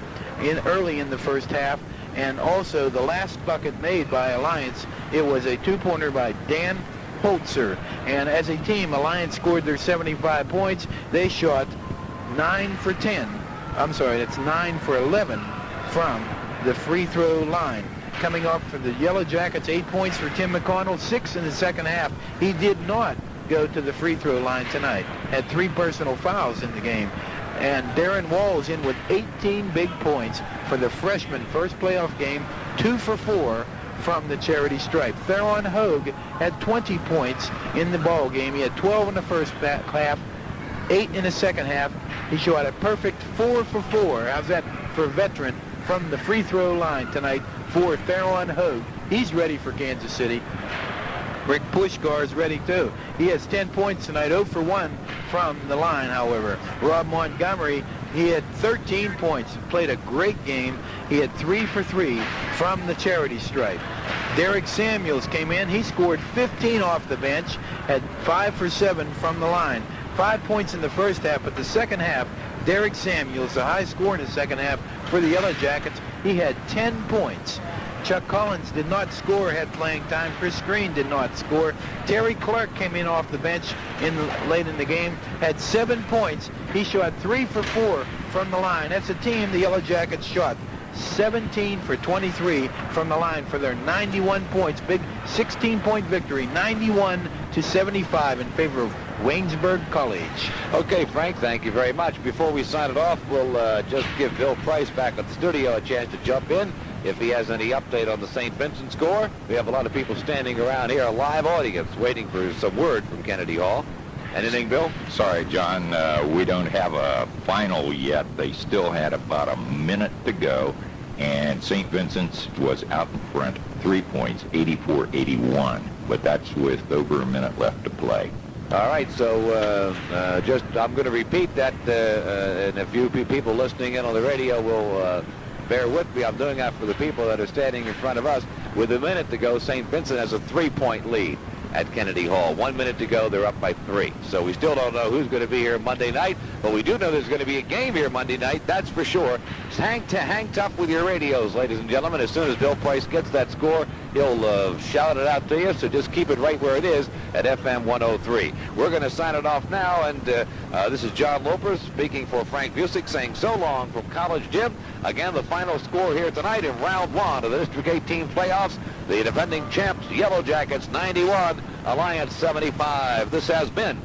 [SPEAKER 2] early in the first half. And also the last bucket made by Alliance, it was a 2-pointer by Dan Holzer. And as a team, Alliance scored their 75 points. They shot 9 for 10. I'm sorry, that's 9 for 11 from the free throw line. Coming off for the Yellow Jackets, 8 points for Tim McConnell, 6 in the second half. He did not go to the free throw line tonight. Had 3 personal fouls in the game. And Darren Walls in with 18 big points for the freshman first playoff game, 2 for 4 from the charity stripe. Theron Hogue had 20 points in the ball game. He had 12 in the first half, 8 in the second half. He shot a perfect 4 for 4. How's that for a veteran from the free throw line tonight for Theron Hogue? He's ready for Kansas City. Rick Puskar is ready too. He has 10 points tonight, 0 for 1 from the line, however. Rob Montgomery, he had 13 points, played a great game. He had 3 for 3 from the charity stripe. Derek Samuels came in. He scored 15 off the bench, had 5 for 7 from the line. 5 points in the first half, but the second half, Derek Samuels, the high score in the second half for the Yellow Jackets, he had 10 points. Chuck Collins did not score, had playing time. Chris Green did not score. Terry Clark came in off the bench late in the game, had 7 points. He shot 3 for 4 from the line. That's a team the Yellow Jackets shot 17 for 23 from the line for their 91 points. Big 16-point victory, 91-75 in favor of Waynesburg College.
[SPEAKER 1] Okay, Frank, thank you very much. Before we sign it off, we'll just give Bill Price back at the studio a chance to jump in if he has any update on the St. Vincent score. We have a lot of people standing around here, a live audience, waiting for some word from Kennedy Hall. Anything, Bill?
[SPEAKER 3] Sorry, John, we don't have a final yet. They still had about a minute to go, and St. Vincent's was out in front, 3 points, 84-81, but that's with over a minute left to play.
[SPEAKER 1] All right, so I'm going to repeat that, and a few people listening in on the radio will bear with me. I'm doing that for the people that are standing in front of us. With a minute to go, St. Vincent has a 3-point lead at Kennedy Hall. 1 minute to go, they're up by 3. So we still don't know who's going to be here Monday night, but we do know there's going to be a game here Monday night, that's for sure. Hang tough with your radios, ladies and gentlemen. As soon as Bill Price gets that score, he'll shout it out to you, so just keep it right where it is at FM 103. We're going to sign it off now, and this is John Lopers speaking for Frank Busick, saying so long from College Gym. Again, the final score here tonight in round 1 of the District 18 playoffs. The defending champs, Yellow Jackets, 91, Alliance 75. This has been